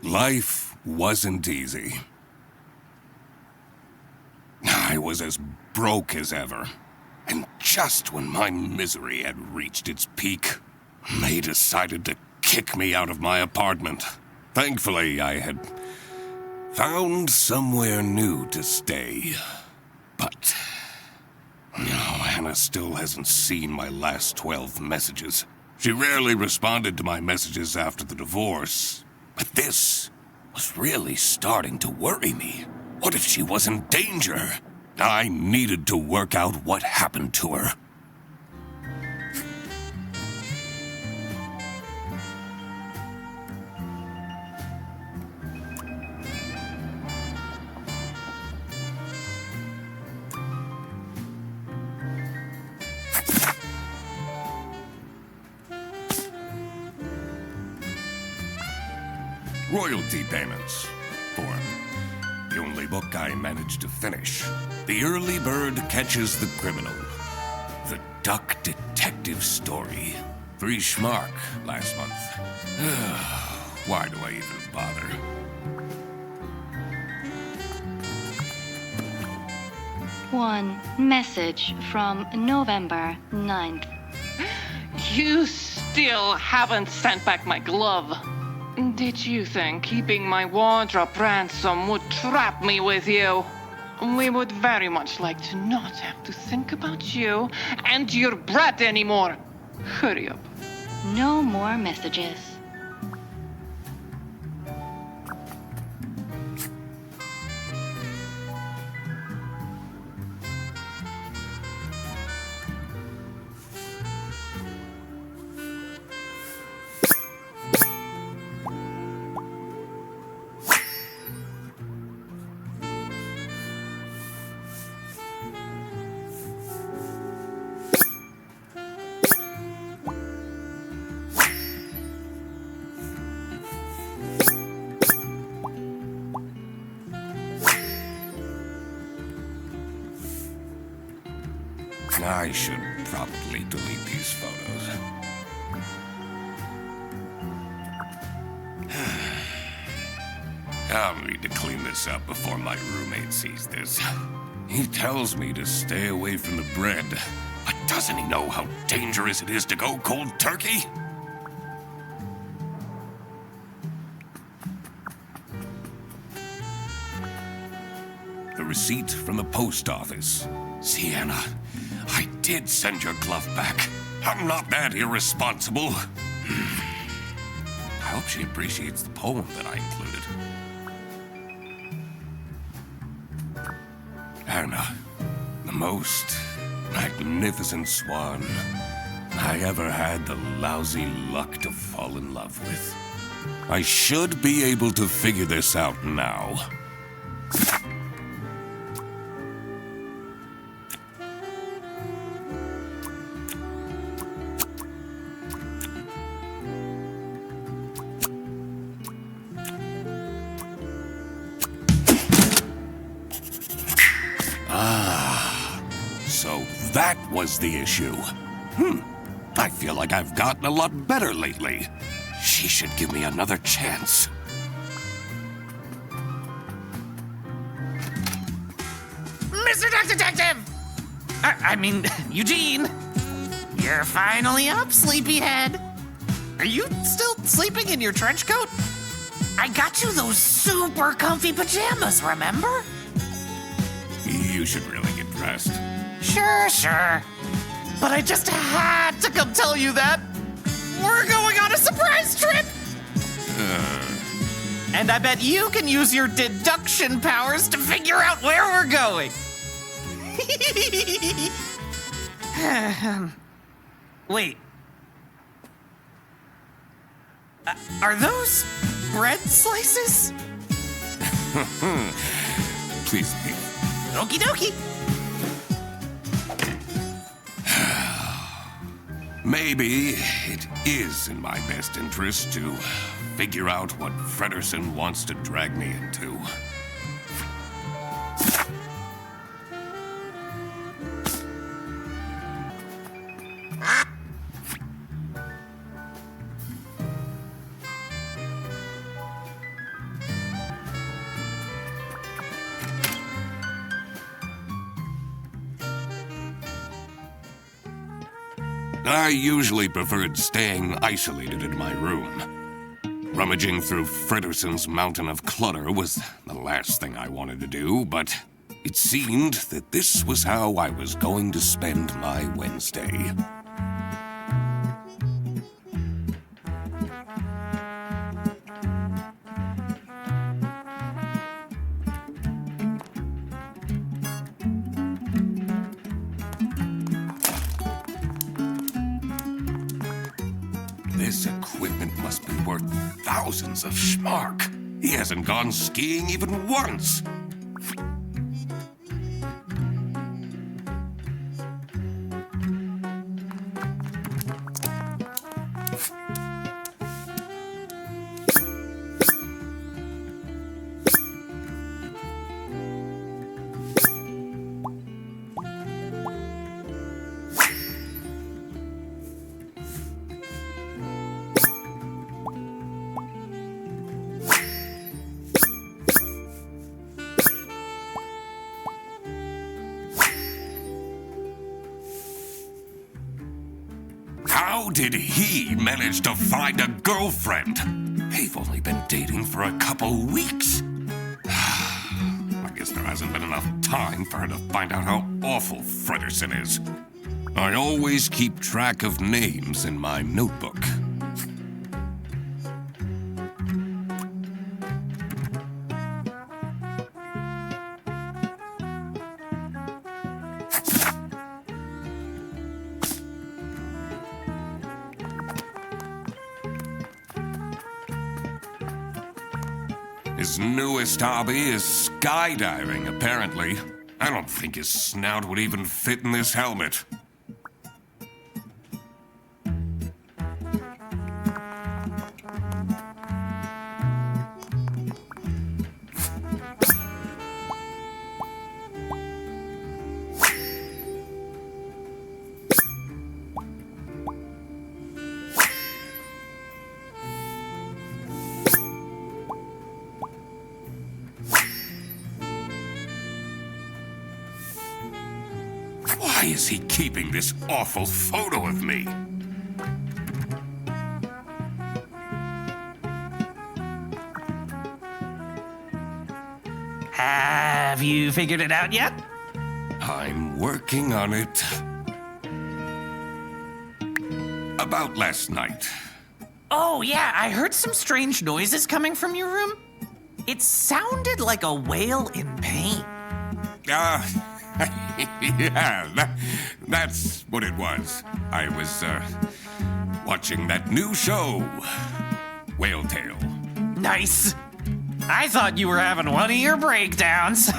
Life wasn't easy. I was as broke as ever. And just when my misery had reached its peak, they decided to kick me out of my apartment. Thankfully, I had found somewhere new to stay. But Hannah still hasn't seen my last 12 messages. She rarely responded to my messages after the divorce. But this was really starting to worry me. What if she was in danger? I needed to work out what happened to her. Royalty payments for the only book I managed to finish. The Early Bird Catches the Criminal. The Duck Detective Story. 3 schmark last month. Why do I even bother? One message from November 9th. You still haven't sent back my glove. Did you think keeping my wardrobe ransom would trap me with you? We would very much like to not have to think about you and your brat anymore. Hurry up. No more messages. I should probably delete these photos. I'll need to clean this up before my roommate sees this. He tells me to stay away from the bread, but doesn't he know how dangerous it is to go cold turkey? The receipt from the post office. Sienna, I did send your glove back. I'm not that irresponsible. I hope she appreciates the poem that I included. Anna, the most magnificent swan I ever had the lousy luck to fall in love with. I should be able to figure this out now. So that was the issue. I feel like I've gotten a lot better lately. She should give me another chance. Mr. Duck Detective! I mean, Eugene. You're finally up, sleepyhead. Are you still sleeping in your trench coat? I got you those super comfy pajamas, remember? You should really get dressed. Sure. But I just had to come tell you that we're going on a surprise trip! And I bet you can use your deduction powers to figure out where we're going. Wait. Are those bread slices? Please leave. Okie dokie. Maybe it is in my best interest to figure out what Frederson wants to drag me into. I usually preferred staying isolated in my room. Rummaging through Frederson's mountain of clutter was the last thing I wanted to do, but it seemed that this was how I was going to spend my Wednesday. This equipment must be worth thousands of schmark. He hasn't gone skiing even once. How did he manage to find a girlfriend? They've only been dating for a couple weeks. I guess there hasn't been enough time for her to find out how awful Frederson is. I always keep track of names in my notebook. His newest hobby is skydiving, apparently. I don't think his snout would even fit in this helmet. Why is he keeping this awful photo of me? Have you figured it out yet? I'm working on it. About last night. Oh, yeah, I heard some strange noises coming from your room. It sounded like a whale in pain. Yeah, that's what it was. I was, watching that new show, Whale Tale. Nice. I thought you were having one of your breakdowns.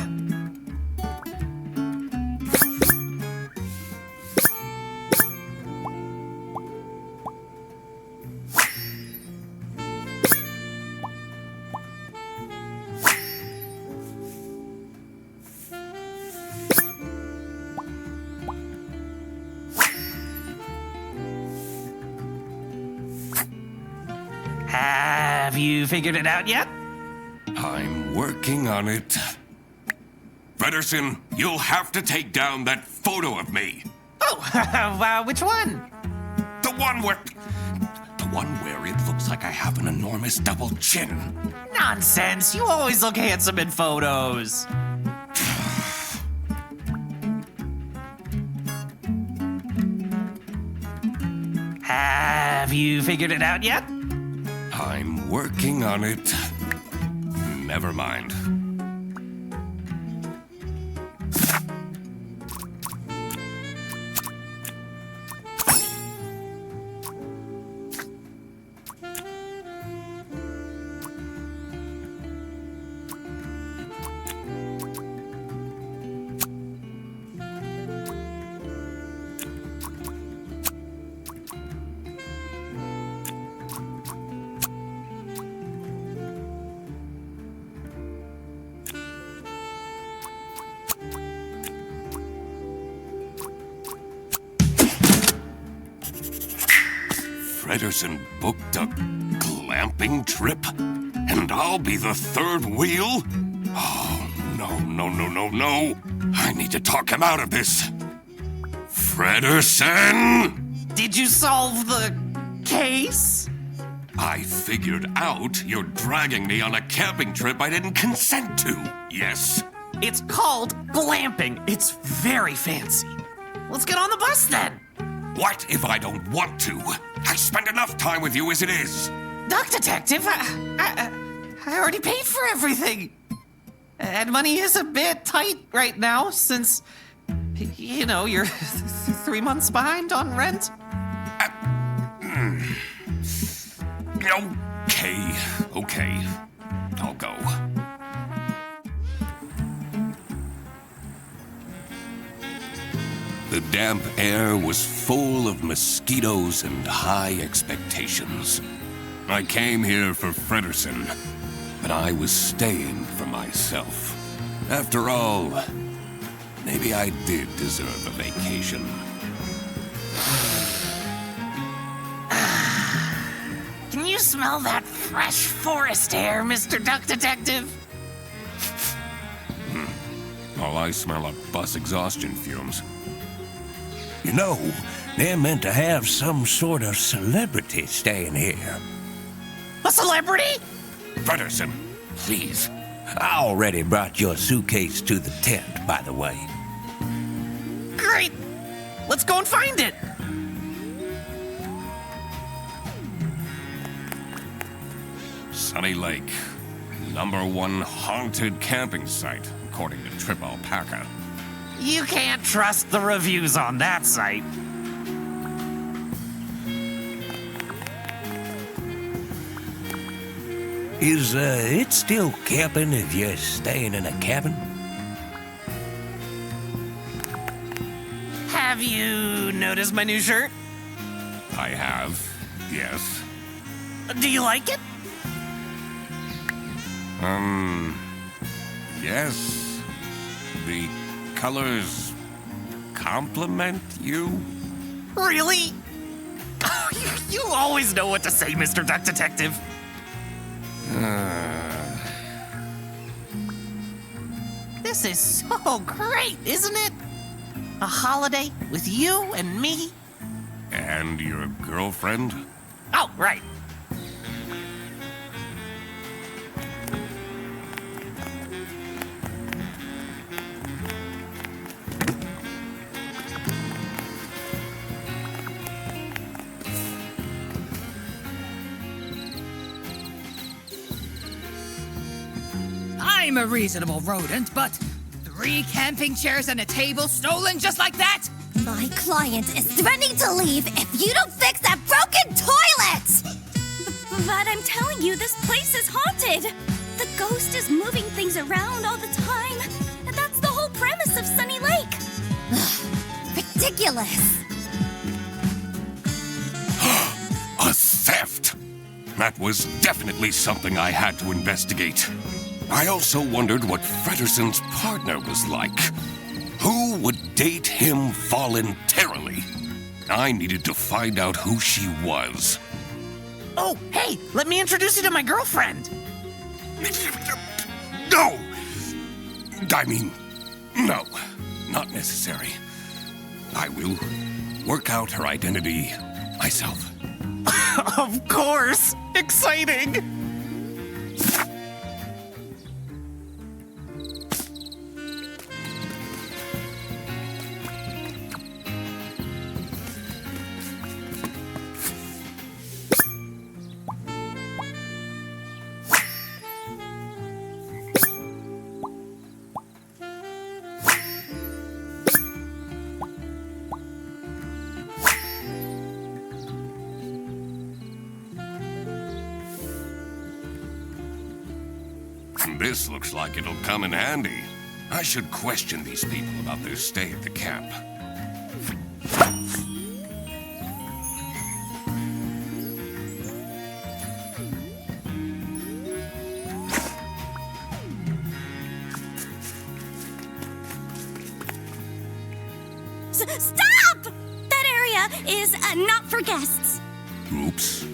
Have you figured it out yet? I'm working on it. Frederson, you'll have to take down that photo of me. Oh, which one? The one where it looks like I have an enormous double chin. Nonsense. You always look handsome in photos. Have you figured it out yet? I'm working on it. Never mind. Frederson booked a glamping trip? And I'll be the third wheel? Oh, no. I need to talk him out of this. Frederson! Did you solve the case? I figured out you're dragging me on a camping trip I didn't consent to. Yes? It's called glamping. It's very fancy. Let's get on the bus then. What if I don't want to? I spend enough time with you as it is. Duck Detective, I already paid for everything. And money is a bit tight right now since, you know, you're 3 months behind on rent. Okay. I'll go. The damp air was full of mosquitoes and high expectations. I came here for Fredersen, but I was staying for myself. After all, maybe I did deserve a vacation. Can you smell that fresh forest air, Mr. Duck Detective? All I smell are bus exhaustion fumes. You know, they're meant to have some sort of celebrity staying here. A celebrity? Fredersen, please. I already brought your suitcase to the tent, by the way. Great. Let's go and find it. Sunny Lake, #1 haunted camping site, according to Trip Alpaca. You can't trust the reviews on that site. Is it still camping if you're staying in a cabin? Have you noticed my new shirt? I have, yes. Do you like it? Yes. The colors compliment you? Really? You always know what to say, Mr. Duck Detective. This is so great, isn't it? A holiday with you and me. And your girlfriend? Oh, right. I'm a reasonable rodent, but 3 camping chairs and a table stolen just like that? My client is threatening to leave if you don't fix that broken toilet! But I'm telling you, this place is haunted. The ghost is moving things around all the time. And that's the whole premise of Sunny Lake. Ridiculous. A theft! That was definitely something I had to investigate. I also wondered what Fredersen's partner was like. Who would date him voluntarily? I needed to find out who she was. Oh, hey, let me introduce you to my girlfriend. No! I mean, no, not necessary. I will work out her identity myself. Of course! Exciting! This looks like it'll come in handy. I should question these people about their stay at the camp. Stop! That area is not for guests. Oops.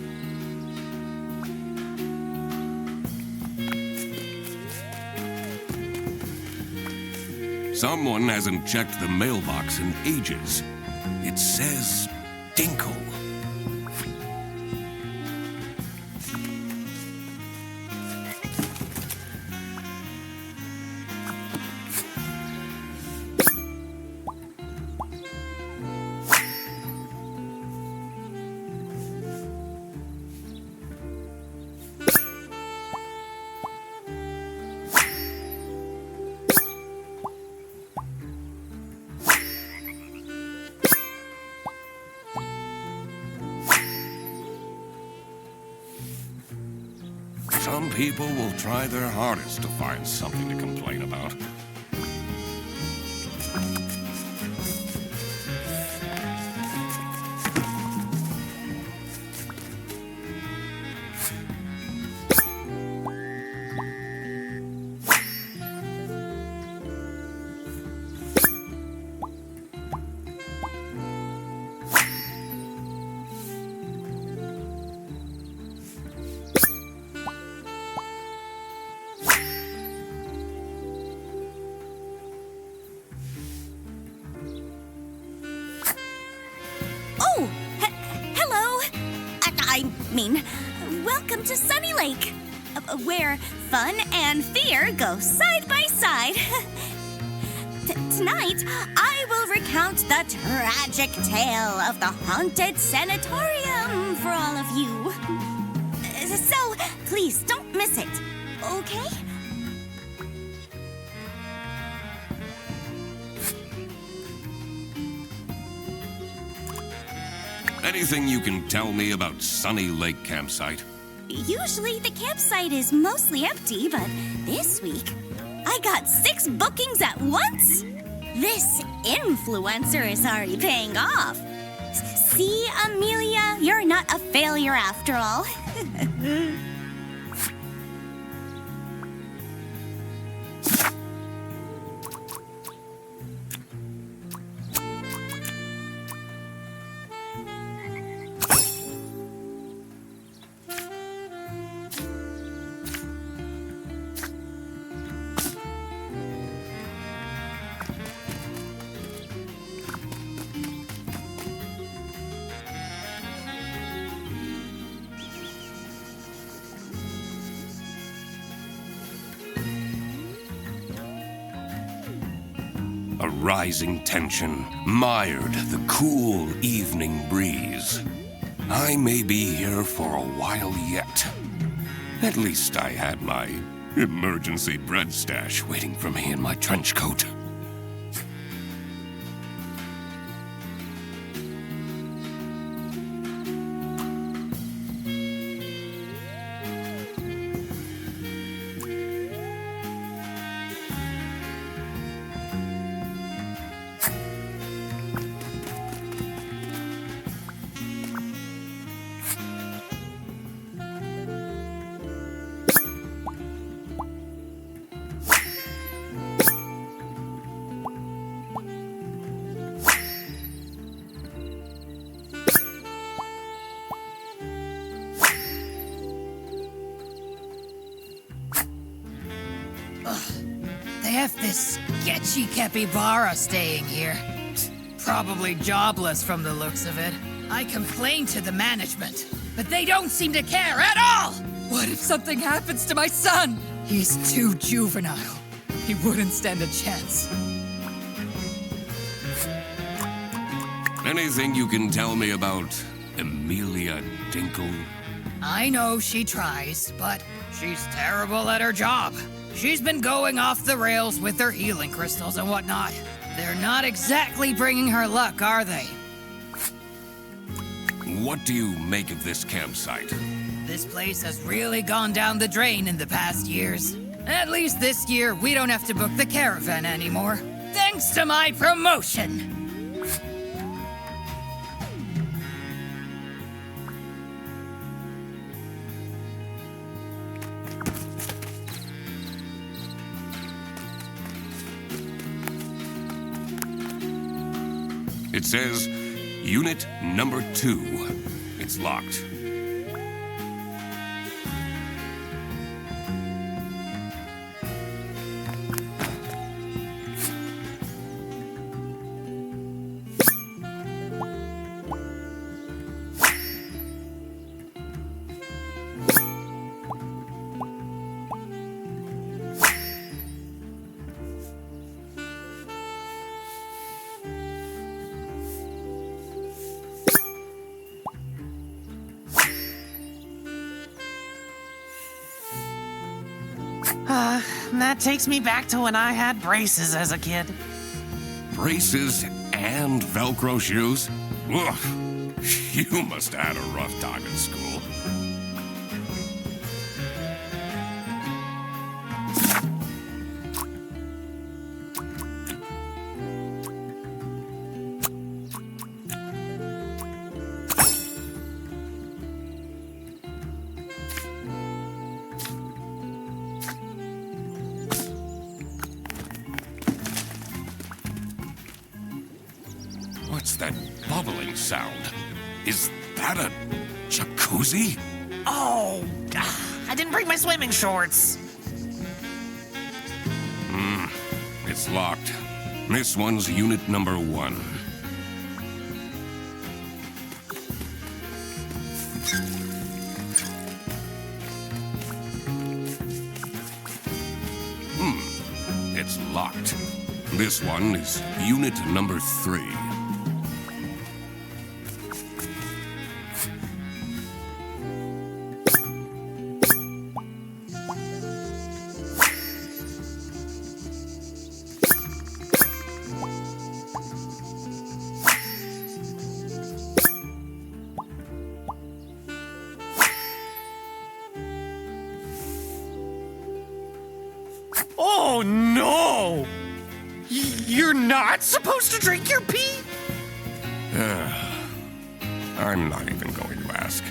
Someone hasn't checked the mailbox in ages. It says Dinkle. Some people will try their hardest to find something to complain about. Oh, hello. I mean, welcome to Sunny Lake, where fun and fear go side by side. Tonight, I will recount the tragic tale of the haunted sanatorium for all of you. So, please don't miss it, okay? Anything you can tell me about Sunny Lake Campsite? Usually the campsite is mostly empty, but this week I got 6 bookings at once. This influencer is already paying off. See, Amelia, you're not a failure after all. A rising tension mired the cool evening breeze. I may be here for a while yet. At least I had my emergency bread stash waiting for me in my trench coat. They have this sketchy capybara staying here. Probably jobless from the looks of it. I complained to the management, but they don't seem to care at all! What if something happens to my son? He's too juvenile. He wouldn't stand a chance. Anything you can tell me about Amelia Dinkle? I know she tries, but she's terrible at her job. She's been going off the rails with her healing crystals and whatnot. They're not exactly bringing her luck, are they? What do you make of this campsite? This place has really gone down the drain in the past years. At least this year, we don't have to book the caravan anymore. Thanks to my promotion! It says, Unit number 2. It's locked. That takes me back to when I had braces as a kid. Braces and Velcro shoes? Ugh. You must have had a rough time in school. What's that bubbling sound? Is that a jacuzzi? Oh, I didn't bring my swimming shorts. It's locked. This one's unit number 1. It's locked. This one is unit number 3. Oh, no! You're not supposed to drink your pee? I'm not even going to ask.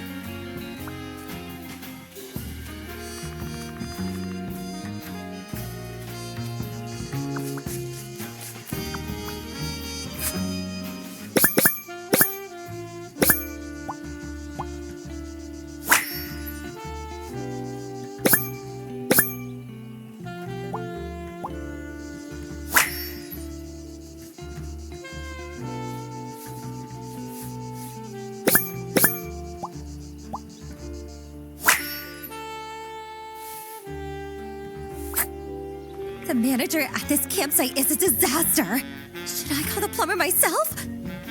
The manager at this campsite is a disaster. Should I call the plumber myself?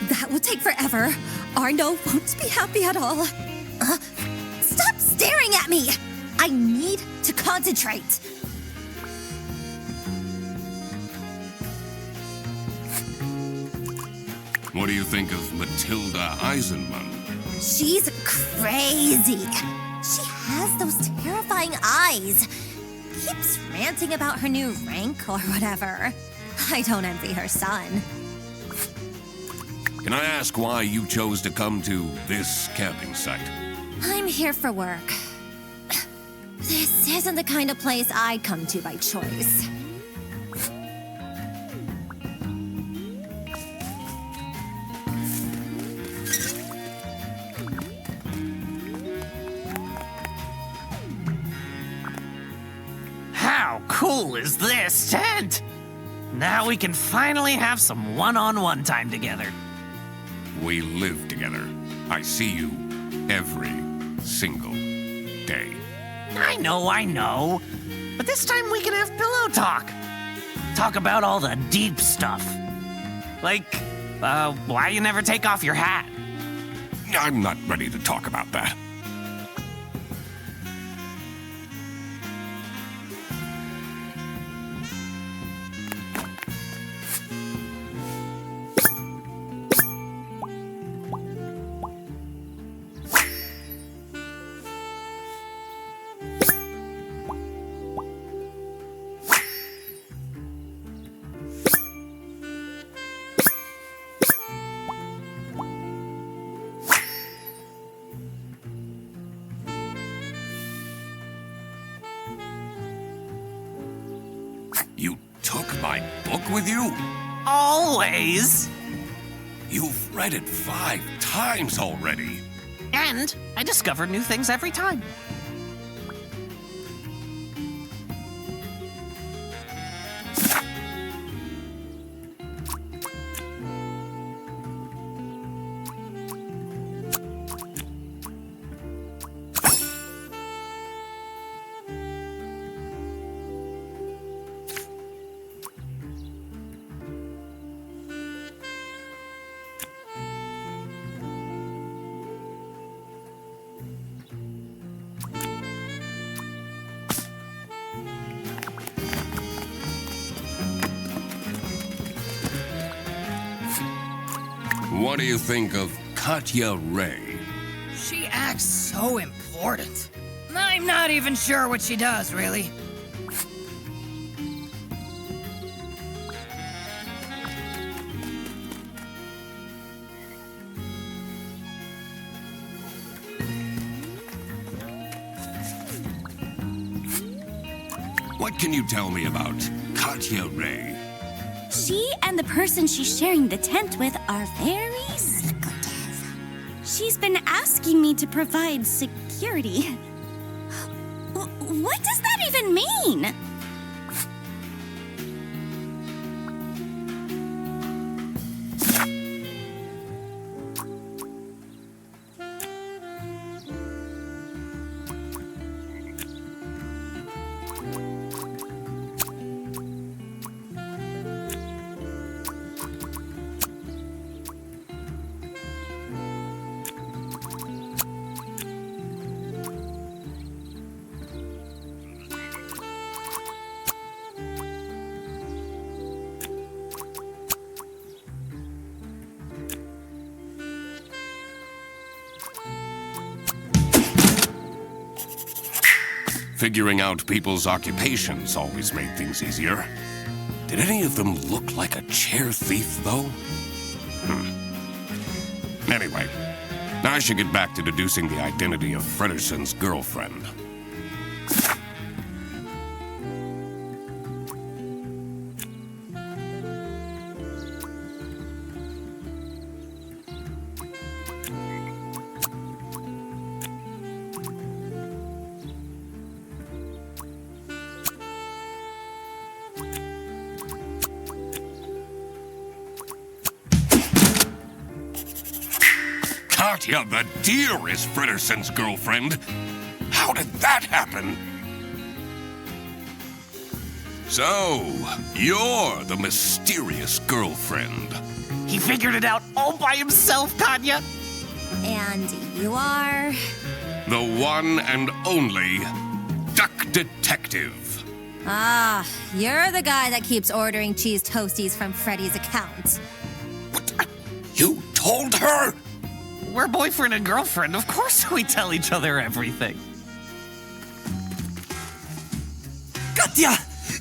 That will take forever. Arno won't be happy at all. Stop staring at me! I need to concentrate. What do you think of Matilda Eisenman? She's crazy. She has those terrifying eyes. Keeps ranting about her new rank or whatever. I don't envy her son. Can I ask why you chose to come to this camping site? I'm here for work. This isn't the kind of place I come to by choice. How cool is this tent? Now we can finally have some one-on-one time together. We live together. I see you every single day. I know. But this time we can have pillow talk. Talk about all the deep stuff. Like, why you never take off your hat. I'm not ready to talk about that. You took my book with you? Always. You've read it 5 times already. And I discover new things every time. What do you think of Katya Ray? She acts so important. I'm not even sure what she does, really. What can you tell me about Katya Ray? She and the person she's sharing the tent with are very secretive. She's been asking me to provide security. What does that even mean? Figuring out people's occupations always made things easier. Did any of them look like a chair thief, though? Anyway, I should get back to deducing the identity of Frederson's girlfriend. Katya the deer is Frederson's girlfriend. How did that happen? So, you're the mysterious girlfriend. He figured it out all by himself, Katya. And you are? The one and only Duck Detective. Ah, you're the guy that keeps ordering cheese toasties from Freddy's account. What? You told her? We're boyfriend and girlfriend. Of course we tell each other everything. Katya!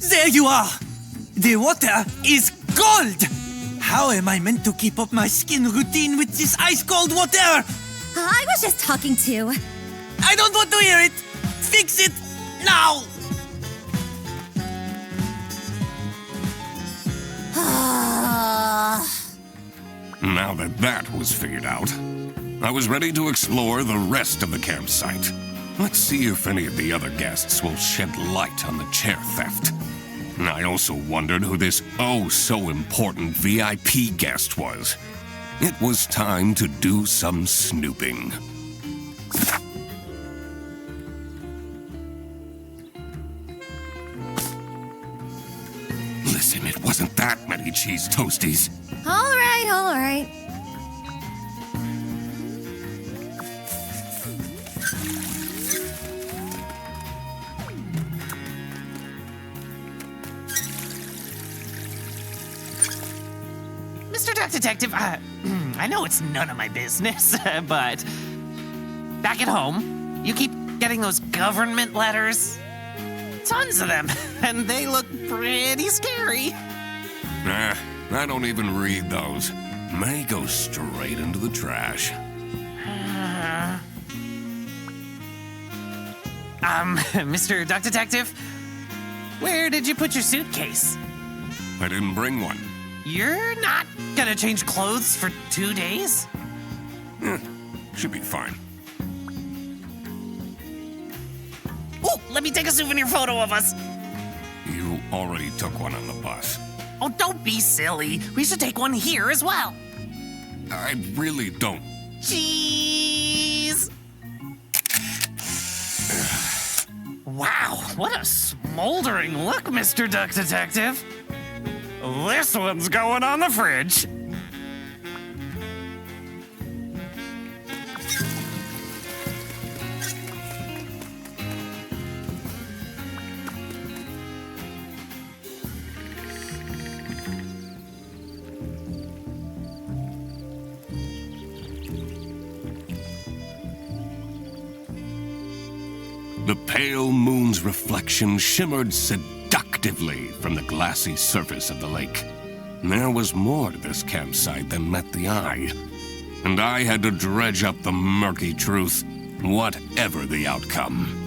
There you are! The water is cold! How am I meant to keep up my skin routine with this ice-cold water? I was just talking to. I don't want to hear it! Fix it now! Now that that was figured out, I was ready to explore the rest of the campsite. Let's see if any of the other guests will shed light on the chair theft. I also wondered who this oh-so-important VIP guest was. It was time to do some snooping. Listen, it wasn't that many cheese toasties. All right, all right. Mr. Duck Detective, I know it's none of my business, but back at home, you keep getting those government letters. Tons of them, and they look pretty scary. Nah, I don't even read those. May go straight into the trash. Mr. Duck Detective, where did you put your suitcase? I didn't bring one. You're not gonna change clothes for 2 days? Should be fine. Oh, let me take a souvenir photo of us. You already took one on the bus. Oh, don't be silly. We should take one here as well. I really don't. Cheese! Wow, what a smoldering look, Mr. Duck Detective. This one's going on the fridge. The pale moon's reflection shimmered seductively from the glassy surface of the lake. There was more to this campsite than met the eye, and I had to dredge up the murky truth, whatever the outcome.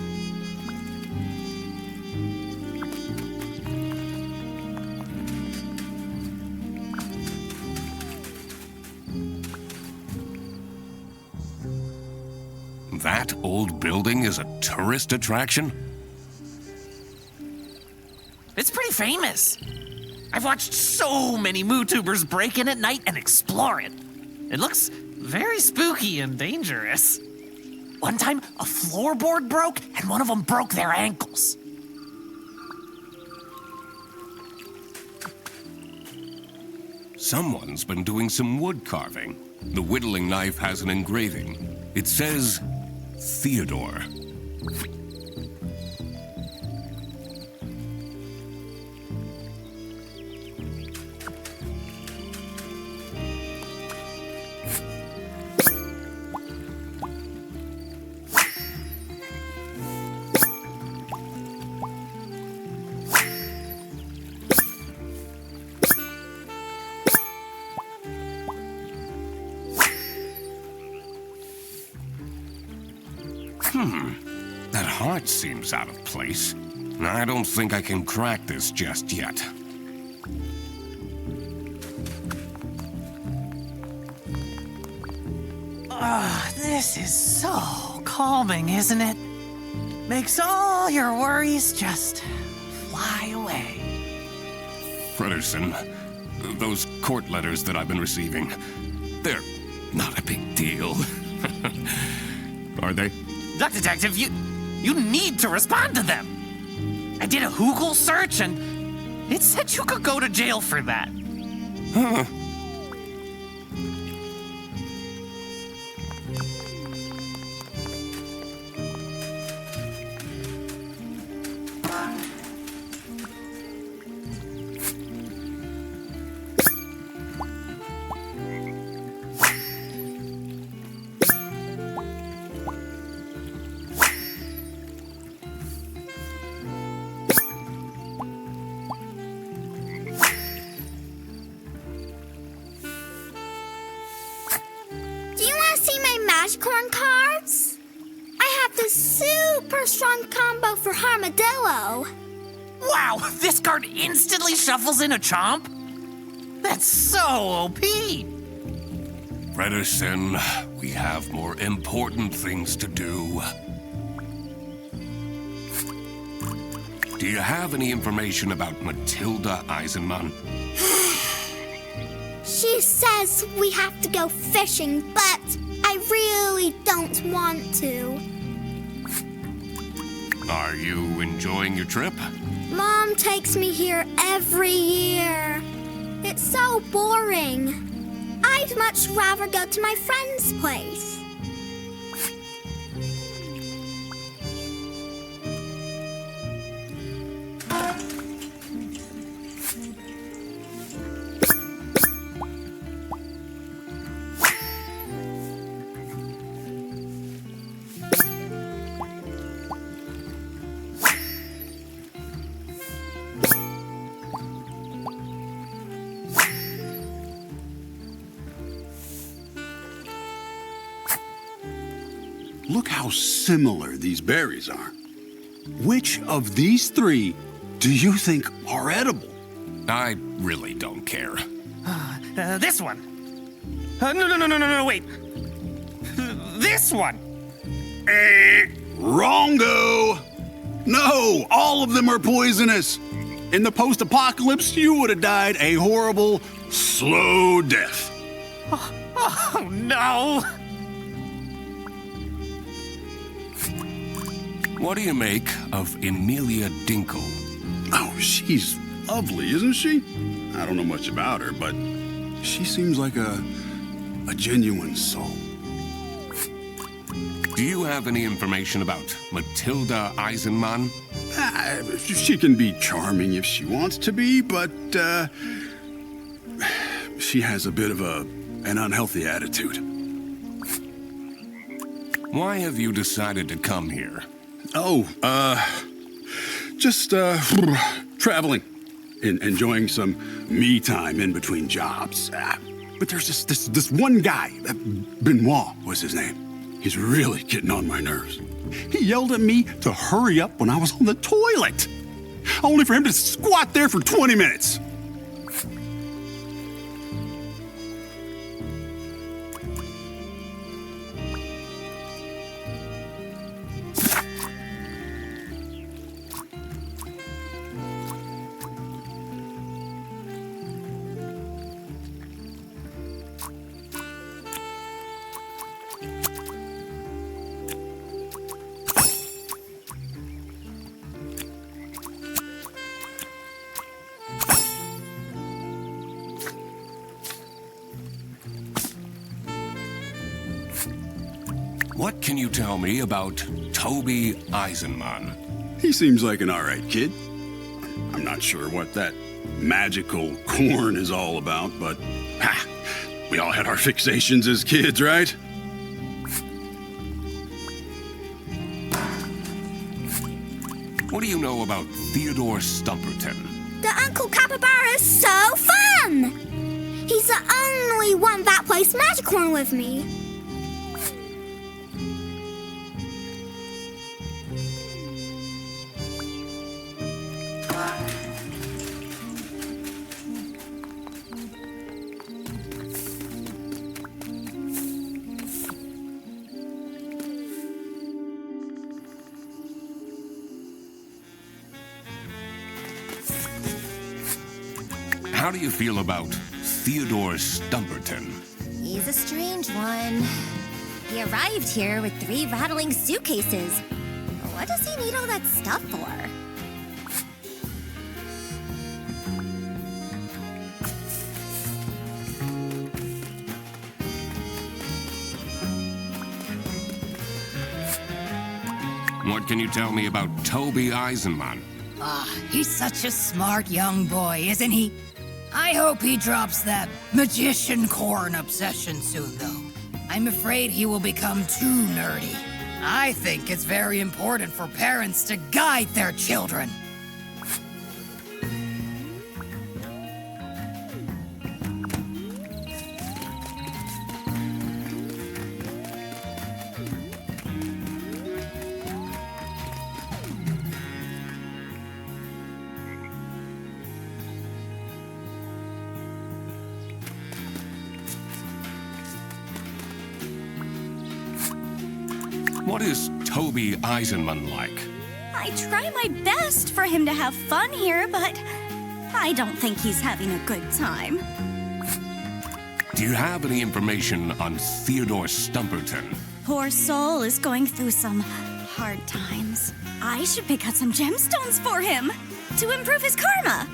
That old building is a tourist attraction? It's pretty famous. I've watched so many MooTubers break in at night and explore it. It looks very spooky and dangerous. One time, a floorboard broke and one of them broke their ankles. Someone's been doing some wood carving. The whittling knife has an engraving. It says, Theodore. That heart seems out of place. I don't think I can crack this just yet. This is so calming, isn't it? Makes all your worries just fly away. Frederson, those court letters that I've been receiving, they're not a big deal. Are they? Duck Detective, you need to respond to them. I did a Google search and it said you could go to jail for that. Huh. Corn cards? I have this super strong combo for Armadillo. Wow, this card instantly shuffles in a chomp? That's so OP! Frederson, we have more important things to do. Do you have any information about Matilda Eisenman? She says we have to go fishing, but I really don't want to. Are you enjoying your trip? Mom takes me here every year. It's so boring. I'd much rather go to my friend's place. Look how similar these berries are. Which of these three do you think are edible? I really don't care. This one. No, wait. This one. Wrongo! No, all of them are poisonous. In the post-apocalypse, you would have died a horrible, slow death. Oh no! What do you make of Emilia Dinkle? Oh, she's lovely, isn't she? I don't know much about her, but she seems like a genuine soul. Do you have any information about Matilda Eisenman? She can be charming if she wants to be, but she has a bit of an unhealthy attitude. Why have you decided to come here? Just traveling and enjoying some me time in between jobs. But there's this one guy, Benoit was his name. He's really getting on my nerves. He yelled at me to hurry up when I was on the toilet, only for him to squat there for 20 minutes. What can you tell me about Toby Eisenman? He seems like an all right kid. I'm not sure what that magical corn is all about, but we all had our fixations as kids, right? What do you know about Theodore Stumperton? The Uncle Capybara is so fun! He's the only one that plays Magicorn with me. How do you feel about Theodore Stumperton? He's a strange one. He arrived here with 3 rattling suitcases. What does he need all that stuff for? What can you tell me about Toby Eisenman? He's such a smart young boy, isn't he? I hope he drops that magician corn obsession soon, though. I'm afraid he will become too nerdy. I think it's very important for parents to guide their children. What is Toby Eisenman like? I try my best for him to have fun here, but I don't think he's having a good time. Do you have any information on Theodore Stumperton? Poor soul is going through some hard times. I should pick out some gemstones for him to improve his karma.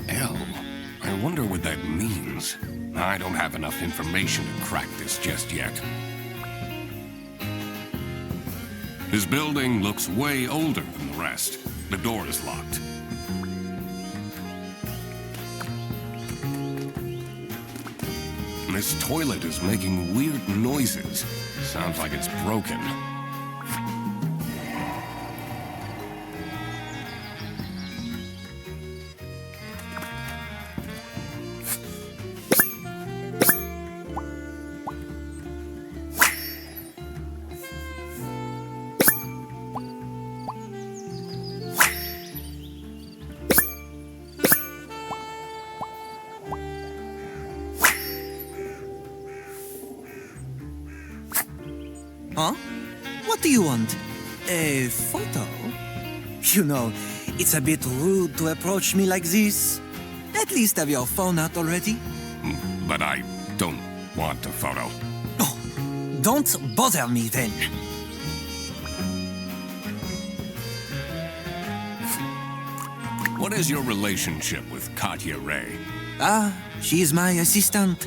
L. I wonder what that means. I don't have enough information to crack this just yet. His building looks way older than the rest. The door is locked. This toilet is making weird noises. Sounds like it's broken. Huh? What do you want? A photo? You know, it's a bit rude to approach me like this. At least have your phone out already. But I don't want a photo. Oh, don't bother me then. What is your relationship with Katya Ray? She's my assistant.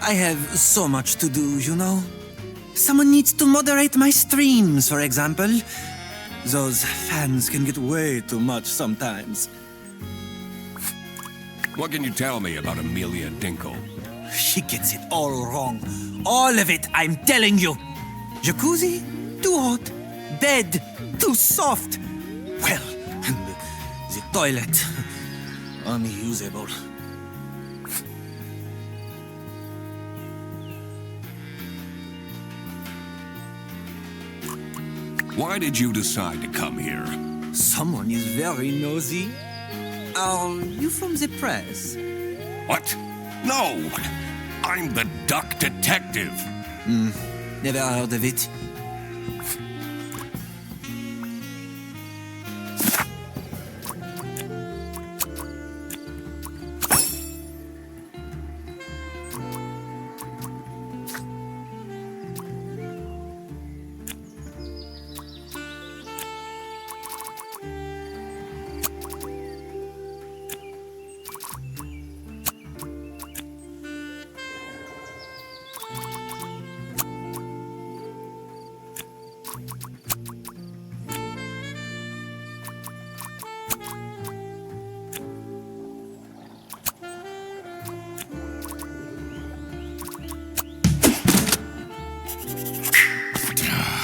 I have so much to do, you know. Someone needs to moderate my streams, for example. Those fans can get way too much sometimes. What can you tell me about Amelia Dinkle? She gets it all wrong. All of it, I'm telling you. Jacuzzi? Too hot. Bed? Too soft. Well, and the toilet? Unusable. Why did you decide to come here? Someone is very nosy. Are you from the press? What? No! I'm the Duck Detective. Never heard of it.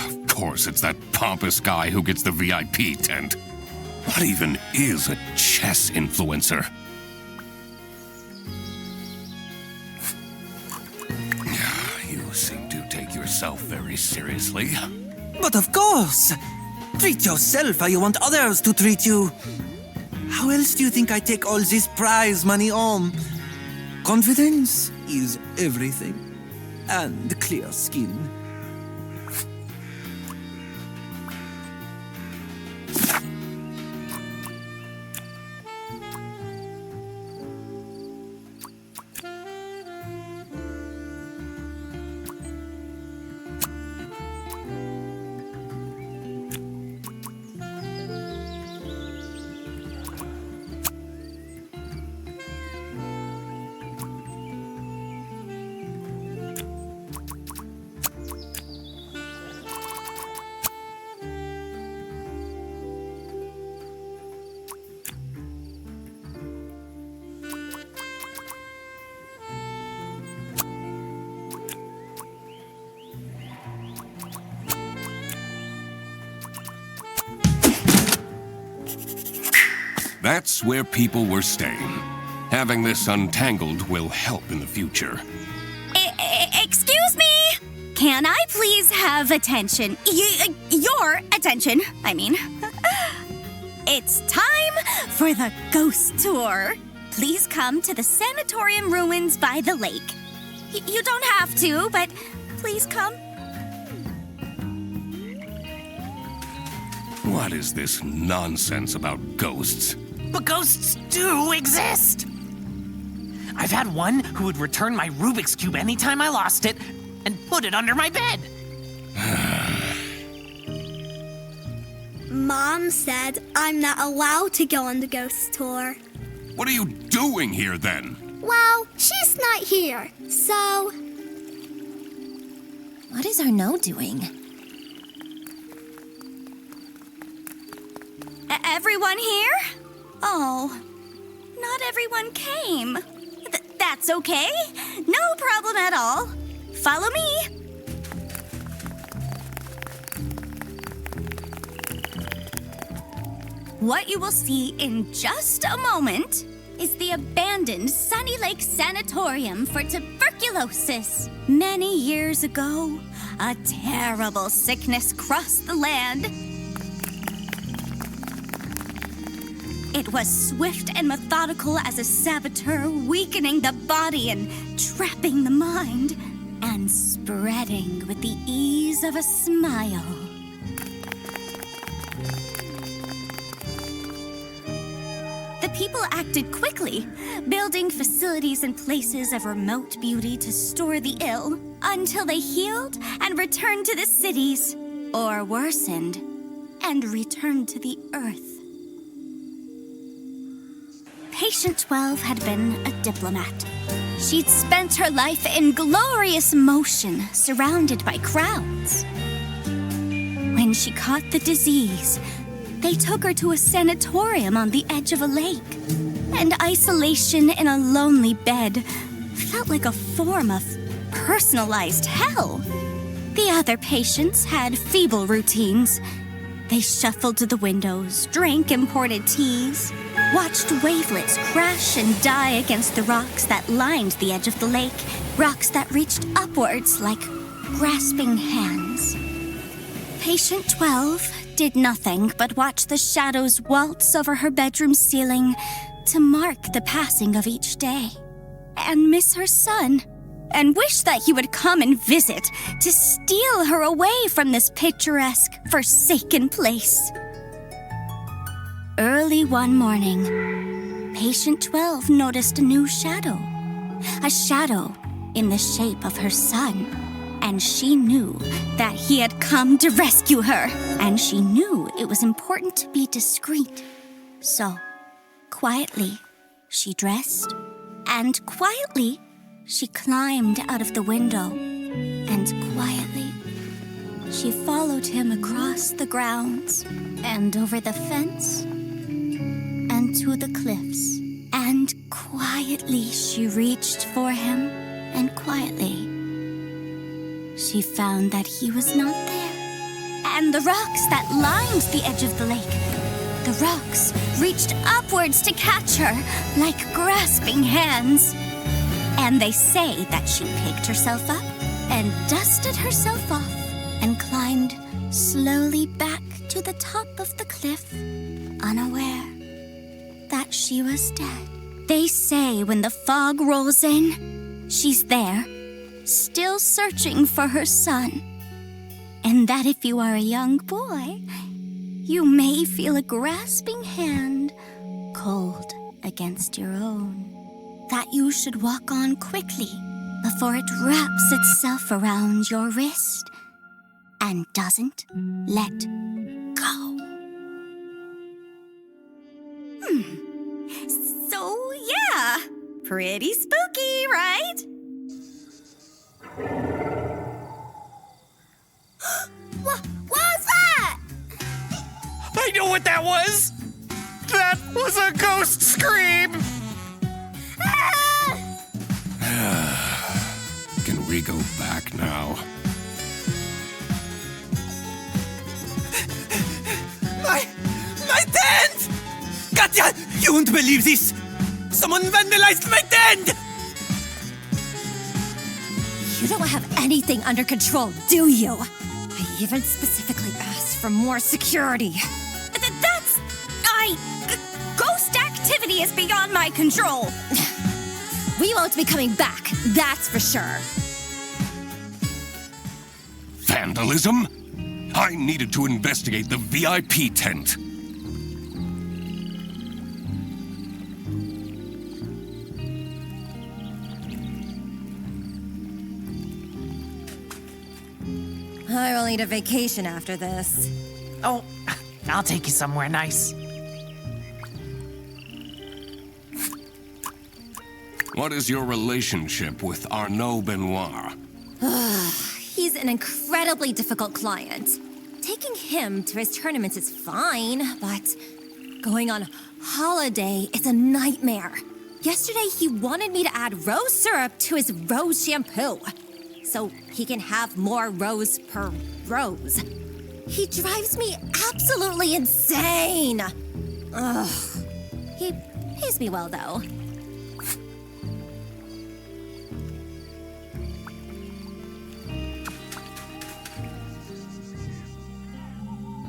Of course, it's that pompous guy who gets the VIP tent. What even is a chess influencer? You seem to take yourself very seriously. But of course! Treat yourself how you want others to treat you. How else do you think I take all this prize money home? Confidence is everything. And clear skin. That's where people were staying. Having this untangled will help in the future. Excuse me? Can I please have attention? Your attention, I mean. It's time for the ghost tour. Please come to the sanatorium ruins by the lake. You don't have to, but please come. What is this nonsense about ghosts? But ghosts do exist! I've had one who would return my Rubik's Cube anytime I lost it and put it under my bed. Mom said I'm not allowed to go on the ghost tour. What are you doing here then? Well, she's not here, so... What is Arnaud doing? Everyone here? Oh, not everyone came. That's okay. No problem at all. Follow me. What you will see in just a moment is the abandoned Sunny Lake Sanatorium for tuberculosis. Many years ago, a terrible sickness crossed the land. It was swift and methodical as a saboteur, weakening the body and trapping the mind. And and spreading with the ease of a smile. The people acted quickly, building facilities and places of remote beauty to store the ill until they healed and returned to the cities, or worsened and returned to the earth. Patient 12 had been a diplomat. She'd spent her life in glorious motion, surrounded by crowds. When she caught the disease, they took her to a sanatorium on the edge of a lake, and isolation in a lonely bed felt like a form of personalized hell. The other patients had feeble routines. They shuffled to the windows, drank imported teas, watched wavelets crash and die against the rocks that lined the edge of the lake, rocks that reached upwards like grasping hands. Patient 12 did nothing but watch the shadows waltz over her bedroom ceiling to mark the passing of each day, and miss her son, and wish that he would come and visit to steal her away from this picturesque, forsaken place. Early one morning, Patient 12 noticed a new shadow. A shadow in the shape of her son. And she knew that he had come to rescue her. And she knew it was important to be discreet. So, quietly, she dressed. And quietly, she climbed out of the window. And quietly, she followed him across the grounds and over the fence and to the cliffs. And quietly she reached for him, and quietly she found that he was not there. And the rocks that lined the edge of the lake, the rocks reached upwards to catch her like grasping hands. And they say that she picked herself up and dusted herself off and climbed slowly back to the top of the cliff, unaware that she was dead. They say when the fog rolls in, she's there, still searching for her son. And that if you are a young boy, you may feel a grasping hand cold against your own. That you should walk on quickly before it wraps itself around your wrist and doesn't let go. So, yeah, pretty spooky, right? What was that? I know what that was! That was a ghost scream! Can we go back now? My tent! Katya, you won't believe this! Someone vandalized my tent! You don't have anything under control, do you? I even specifically asked for more security. Ghost activity is beyond my control. We won't be coming back, that's for sure. Vandalism? I needed to investigate the VIP tent. I will need a vacation after this. Oh, I'll take you somewhere nice. What is your relationship with Arnaud Benoit? He's an incredibly difficult client. Taking him to his tournaments is fine, but going on holiday is a nightmare. Yesterday, he wanted me to add rose syrup to his rose shampoo, so he can have more rose per rose. He drives me absolutely insane. Ugh. He pays me well, though.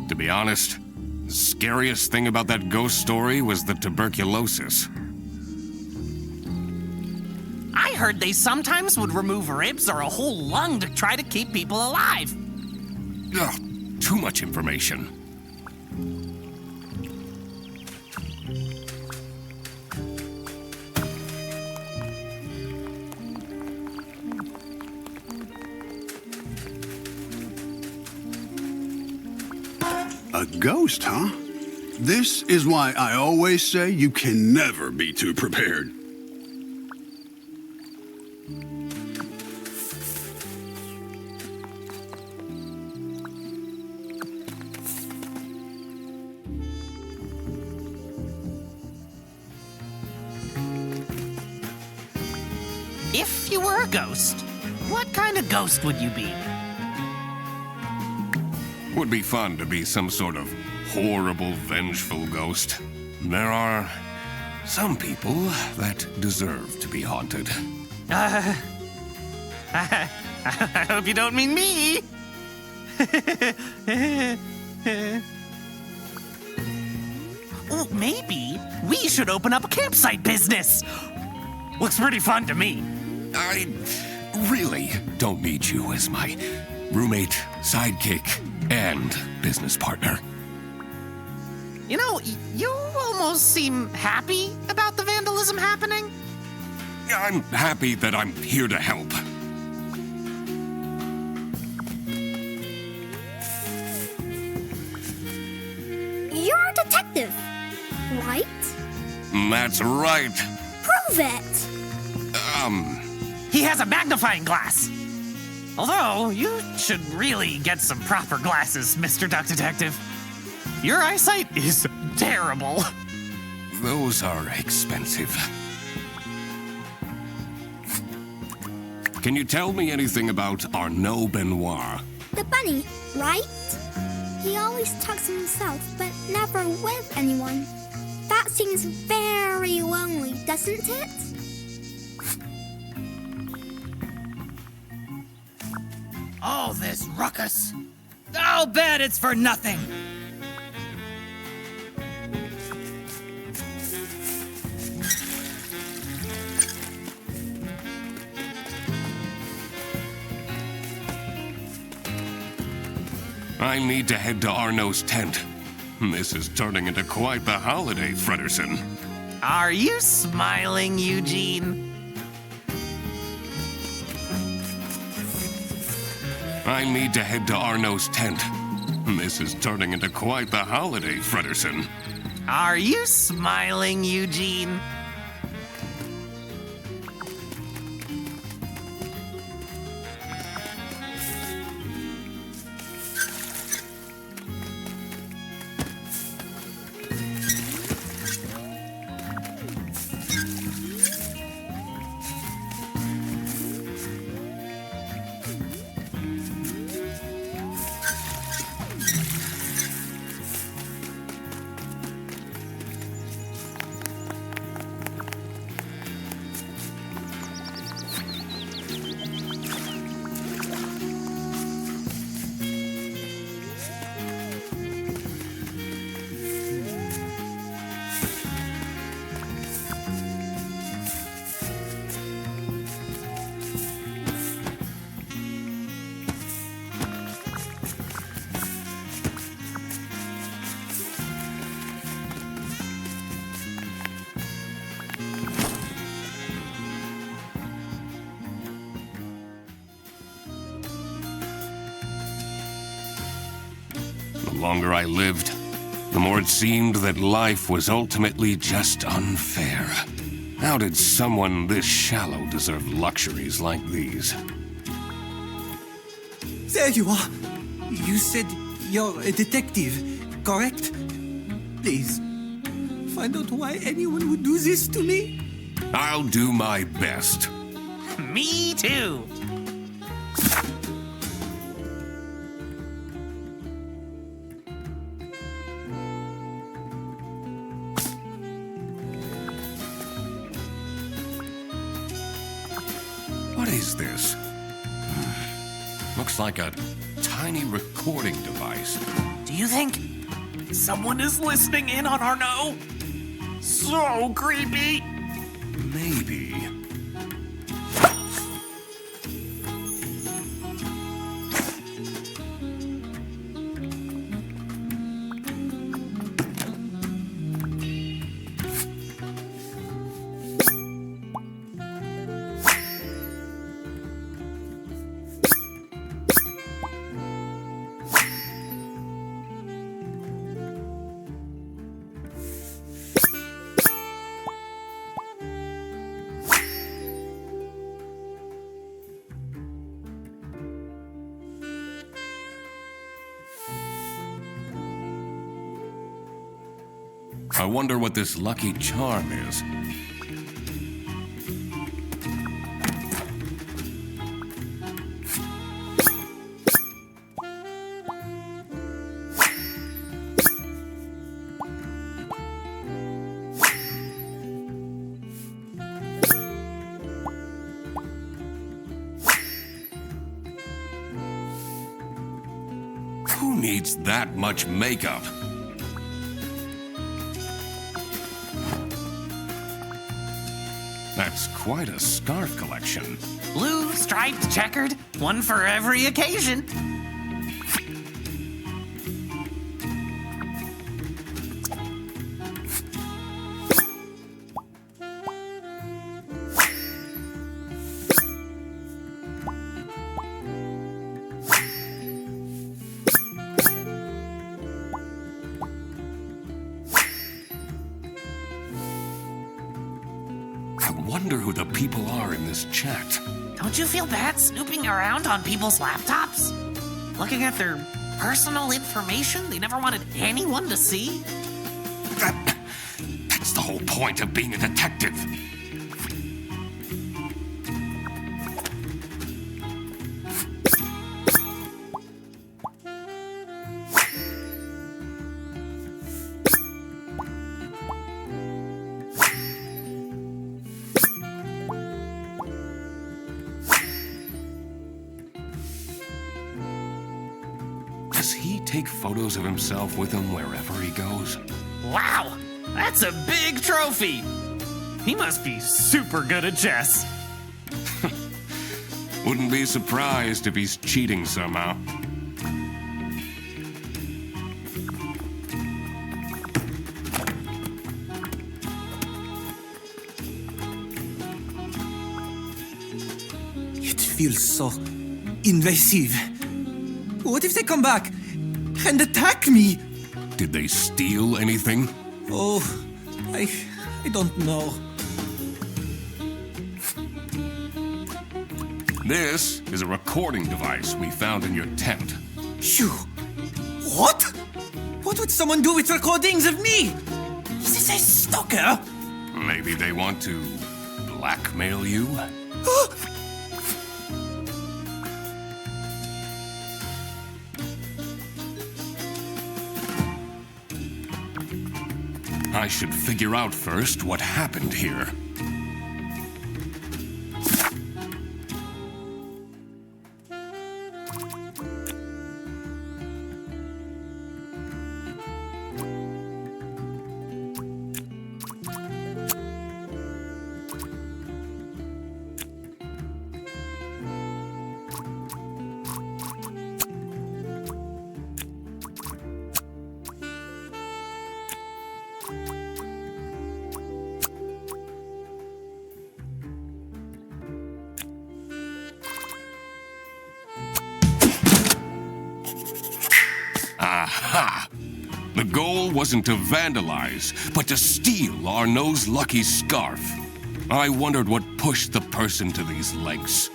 To be honest, the scariest thing about that ghost story was the tuberculosis. I heard they sometimes would remove ribs or a whole lung to try to keep people alive. Ugh, too much information. A ghost, huh? This is why I always say you can never be too prepared. If you were a ghost, what kind of ghost would you be? Would be fun to be some sort of horrible, vengeful ghost. There are some people that deserve to be haunted. I hope you don't mean me. Oh, maybe we should open up a campsite business. Looks pretty fun to me. I really don't need you as my roommate, sidekick, and business partner. You know, you almost seem happy about the vandalism happening. I'm happy that I'm here to help. You're a detective, right? That's right. Prove it! He has a magnifying glass. Although, you should really get some proper glasses, Mr. Duck Detective. Your eyesight is terrible. Those are expensive. Can you tell me anything about Arnaud Benoit? The bunny, right? He always talks to himself, but never with anyone. That seems very lonely, doesn't it? All this ruckus. I'll bet it's for nothing. I need to head to Arnaud's tent. This is turning into quite the holiday, Frederson. Are you smiling, Eugene? I need to head to Arnaud's tent. This is turning into quite the holiday, Frederson. Are you smiling, Eugene? The longer I lived, the more it seemed that life was ultimately just unfair. How did someone this shallow deserve luxuries like these? There you are. You said you're a detective, correct? Please, find out why anyone would do this to me. I'll do my best. Me too. What is this? Looks like a tiny recording device. Do you think someone is listening in on Arnaud? So creepy. Maybe. I wonder what this lucky charm is. Who needs that much makeup? That's quite a scarf collection. Blue, striped, checkered, one for every occasion. I wonder who the people are in this chat. Don't you feel bad snooping around on people's laptops? Looking at their personal information they never wanted anyone to see? That's the whole point of being a detective. Does he take photos of himself with him wherever he goes? Wow, that's a big trophy. He must be super good at chess. Wouldn't be surprised if he's cheating somehow. It feels so invasive. What if they come back and attack me? Did they steal anything? Oh, I don't know. This is a recording device we found in your tent. Phew. What? What would someone do with recordings of me? Is this a stalker? Maybe they want to blackmail you? I should figure out first what happened here. Aha! The goal wasn't to vandalize, but to steal Arnaud's lucky scarf. I wondered what pushed the person to these lengths.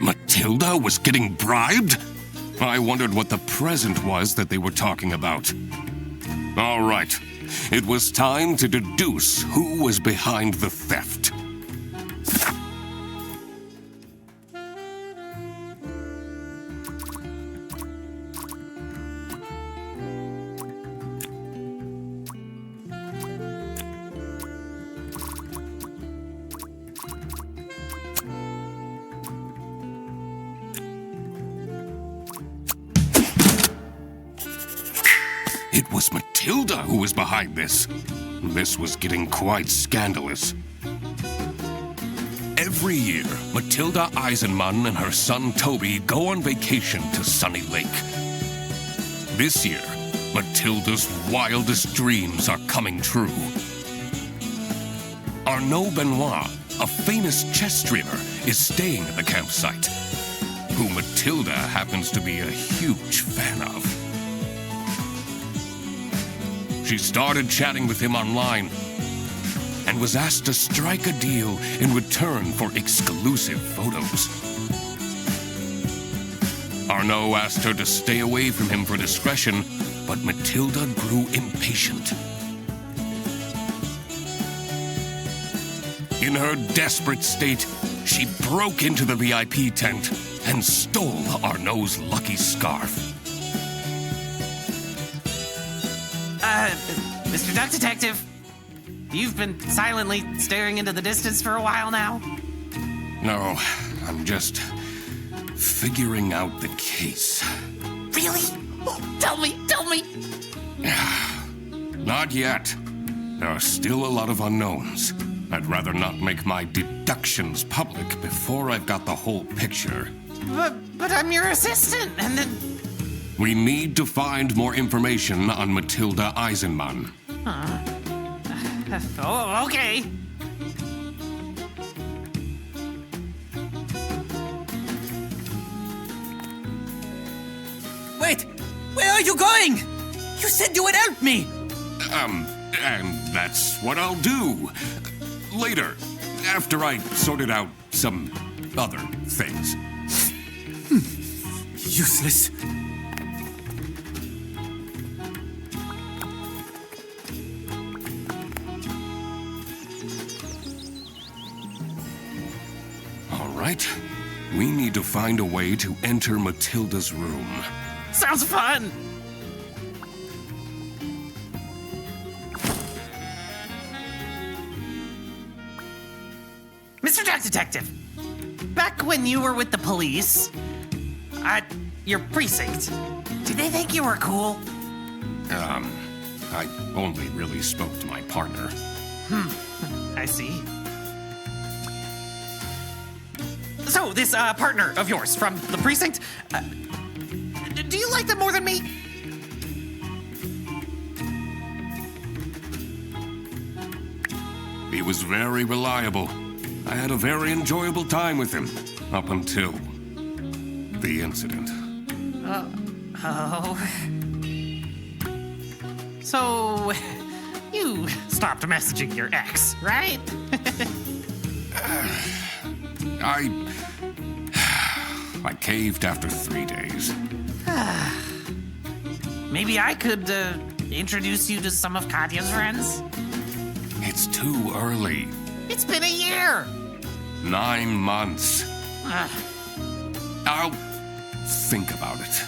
Matilda was getting bribed? I wondered what the present was that they were talking about. All right, it was time to deduce who was behind the theft. It was Matilda who was behind this. This was getting quite scandalous. Every year, Matilda Eisenman and her son Toby go on vacation to Sunny Lake. This year, Matilda's wildest dreams are coming true. Arnaud Benoit, a famous chess streamer, is staying at the campsite, who Matilda happens to be a huge fan of. She started chatting with him online and was asked to strike a deal in return for exclusive photos. Arnaud asked her to stay away from him for discretion, but Matilda grew impatient. In her desperate state, she broke into the VIP tent and stole Arnaud's lucky scarf. Mr. Duck Detective, you've been silently staring into the distance for a while now? No, I'm just figuring out the case. Really? Oh, tell me! Not yet. There are still a lot of unknowns. I'd rather not make my deductions public before I've got the whole picture. But I'm your assistant, and then... We need to find more information on Matilda Eisenman. Oh, okay. Wait! Where are you going? You said you would help me! And that's what I'll do. Later, after I sorted out some other things. Useless. All right. We need to find a way to enter Matilda's room. Sounds fun! Mr. Duck Detective, back when you were with the police, at your precinct, did they think you were cool? I only really spoke to my partner. I see. So, this partner of yours from the precinct, do you like them more than me? He was very reliable. I had a very enjoyable time with him, up until the incident. Oh. So, you stopped messaging your ex, right? I caved after 3 days. Maybe I could introduce you to some of Katya's friends? It's too early. It's been a year! 9 months. Ah. I'll think about it.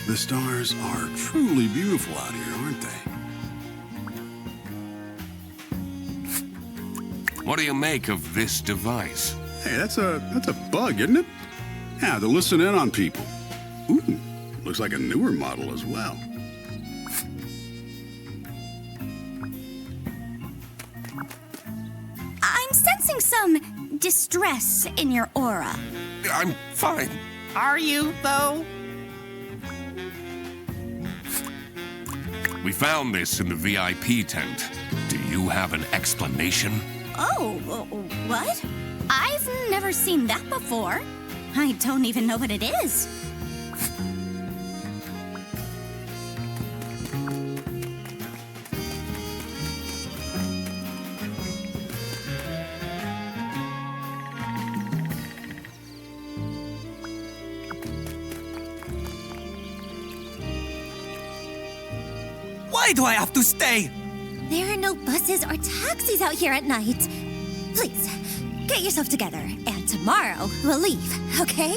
The stars are truly beautiful out here, aren't they? What do you make of this device? Hey, that's a bug, isn't it? Yeah, to listen in on people. Ooh, looks like a newer model as well. I'm sensing some distress in your aura. I'm fine. Are you, though? We found this in the VIP tent. Do you have an explanation? Oh, what? I've never seen that before. I don't even know what it is. Why do I have to stay? There are no buses or taxis out here at night. Please, get yourself together, and tomorrow we'll leave, okay?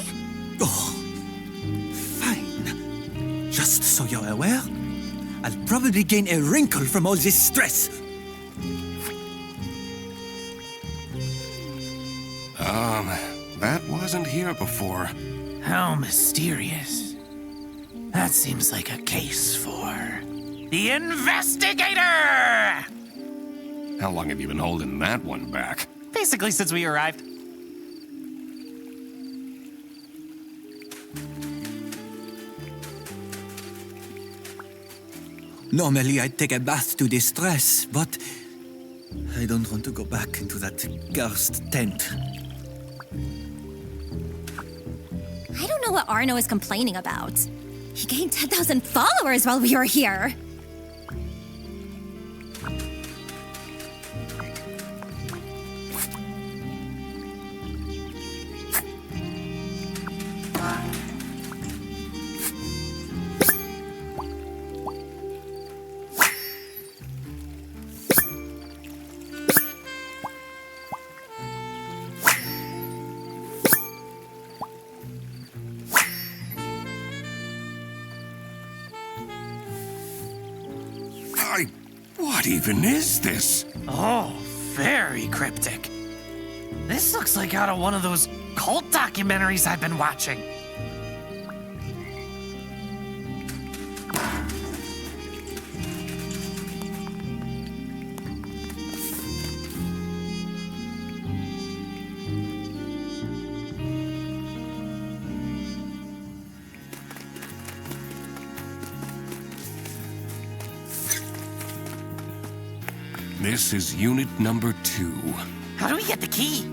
Oh, fine. Just so you're aware, I'll probably gain a wrinkle from all this stress. That wasn't here before. How mysterious. That seems like a case for the investigator! How long have you been holding that one back? Basically, since we arrived. Normally, I'd take a bath to distress, but I don't want to go back into that cursed tent. I don't know what Arno is complaining about. He gained 10,000 followers while we were here. What even is this? Oh, very cryptic. This looks like out of one of those cult documentaries I've been watching. This is unit number 2. How do we get the key?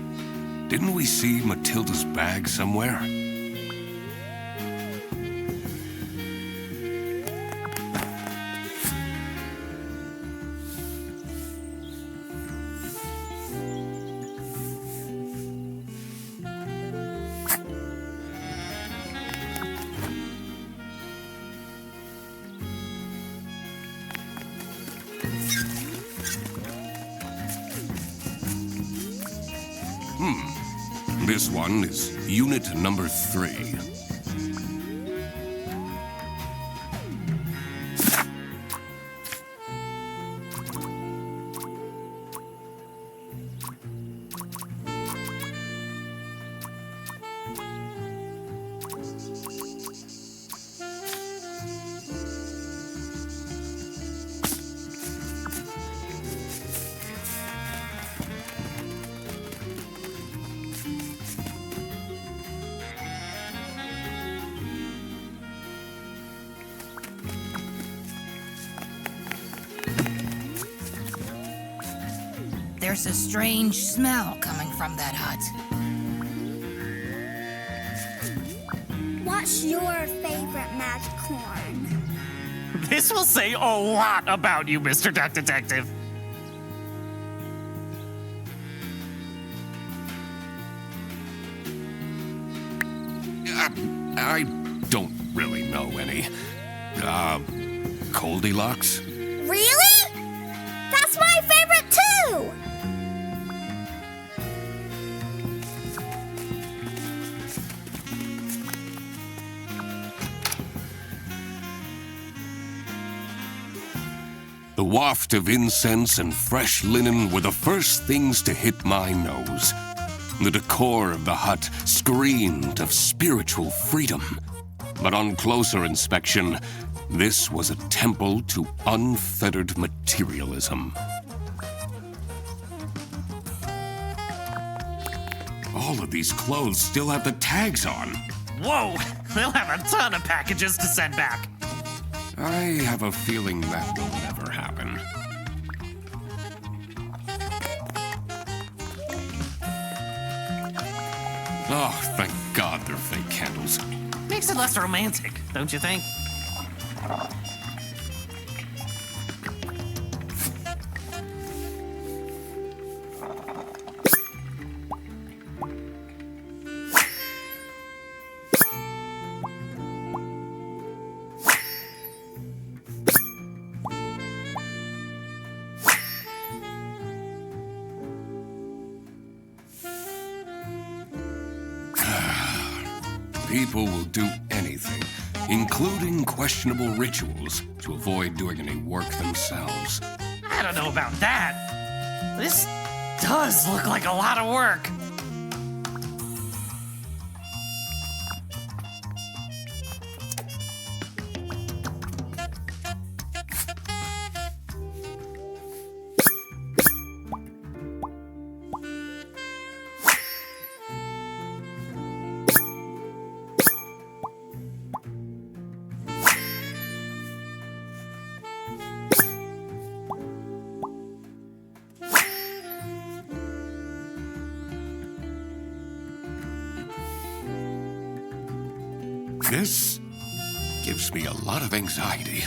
Didn't we see Matilda's bag somewhere? This one is unit number 3. There's a strange smell coming from that hut. What's your favorite magic horn? This will say a lot about you, Mr. Duck Detective. I don't really know any. Goldilocks? Really? That's my favorite too! The waft of incense and fresh linen were the first things to hit my nose. The decor of the hut screamed of spiritual freedom. But on closer inspection, this was a temple to unfettered materialism. All of these clothes still have the tags on. Whoa! They'll have a ton of packages to send back. I have a feeling that will never happen. Oh, thank God they're fake candles. Makes it less romantic, don't you think? People will do anything, including questionable rituals, to avoid doing any work themselves. I don't know about that. This does look like a lot of work. This gives me a lot of anxiety.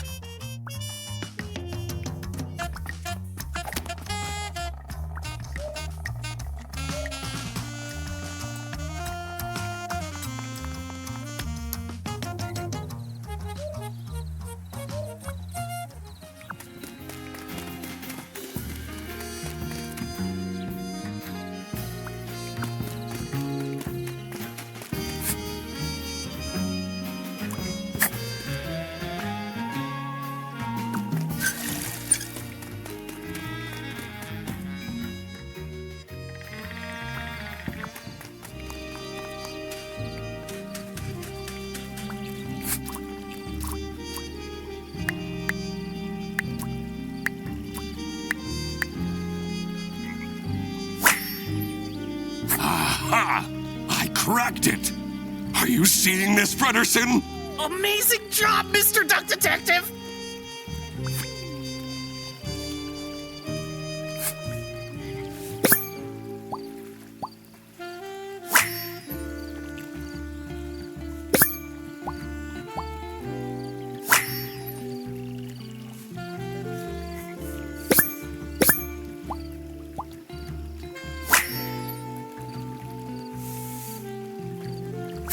Aha! I cracked it! Are you seeing this, Frederson? Amazing job, Mr. Duck Detective!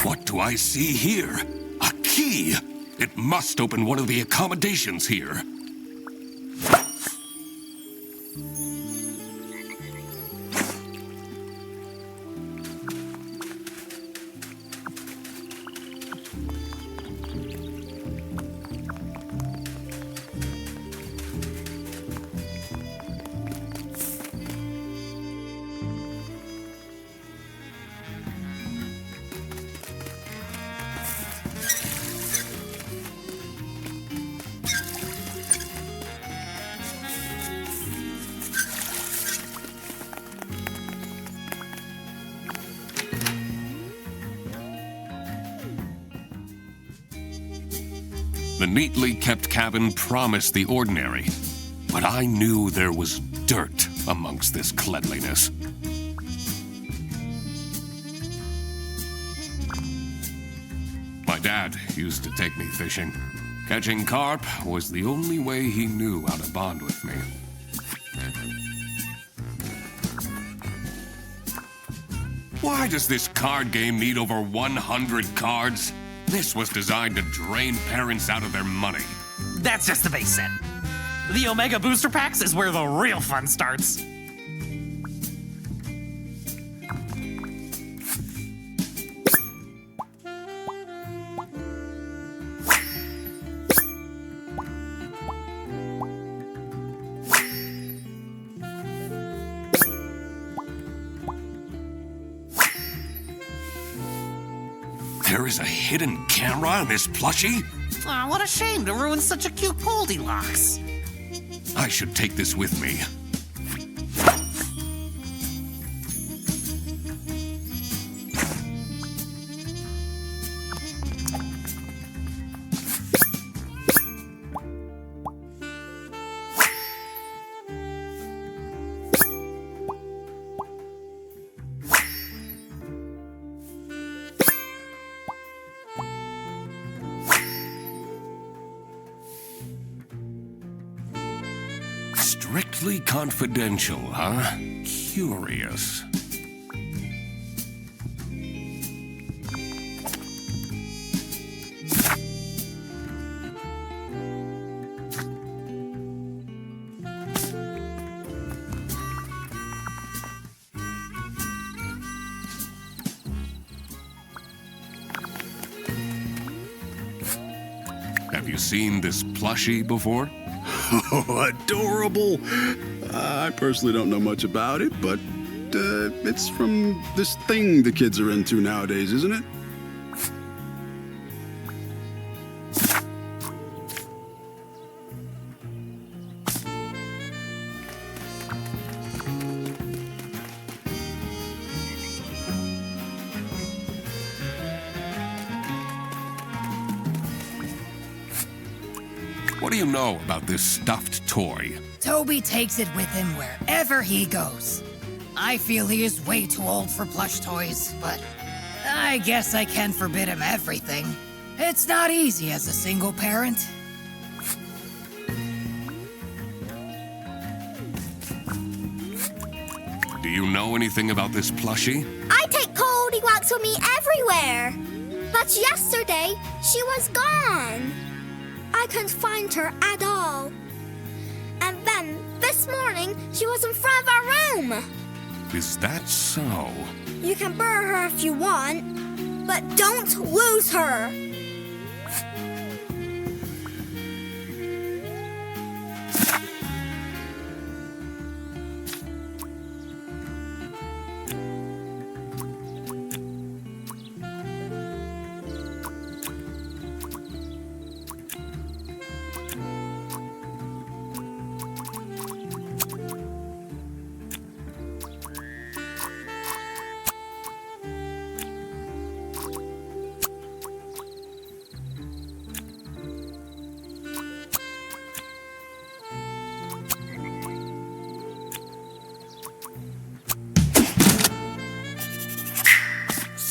What do I see here? A key! It must open one of the accommodations here. The neatly kept cabin promised the ordinary, but I knew there was dirt amongst this cleanliness. My dad used to take me fishing. Catching carp was the only way he knew how to bond with me. Why does this card game need over 100 cards? This was designed to drain parents out of their money. That's just the base set. The Omega Booster Packs is where the real fun starts. There is a hidden camera on this plushie? Aw, what a shame to ruin such a cute Goldilocks. I should take this with me. Strictly confidential, huh? Curious. Have you seen this plushie before? Oh, adorable. I personally don't know much about it, but it's from this thing the kids are into nowadays, isn't it? What do you know about this stuffed toy? Toby takes it with him wherever he goes. I feel he is way too old for plush toys, but I guess I can't forbid him everything. It's not easy as a single parent. Do you know anything about this plushie? I take Cody walks with me everywhere. But yesterday, she was gone. I couldn't find her at all. And then, this morning, she was in front of our room. Is that so? You can burn her if you want, but don't lose her.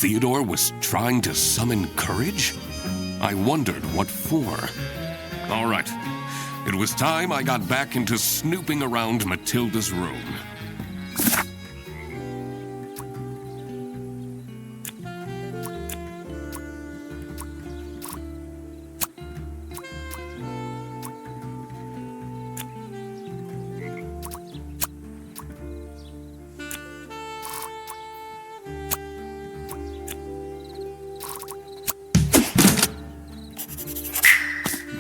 Theodore was trying to summon courage? I wondered what for. All right. It was time I got back into snooping around Matilda's room.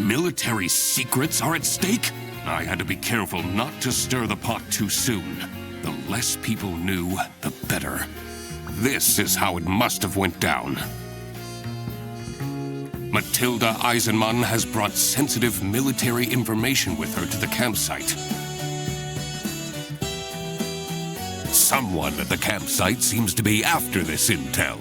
Military secrets are at stake? I had to be careful not to stir the pot too soon. The less people knew, the better. This is how it must have went down. Matilda Eisenmann has brought sensitive military information with her to the campsite. Someone at the campsite seems to be after this intel.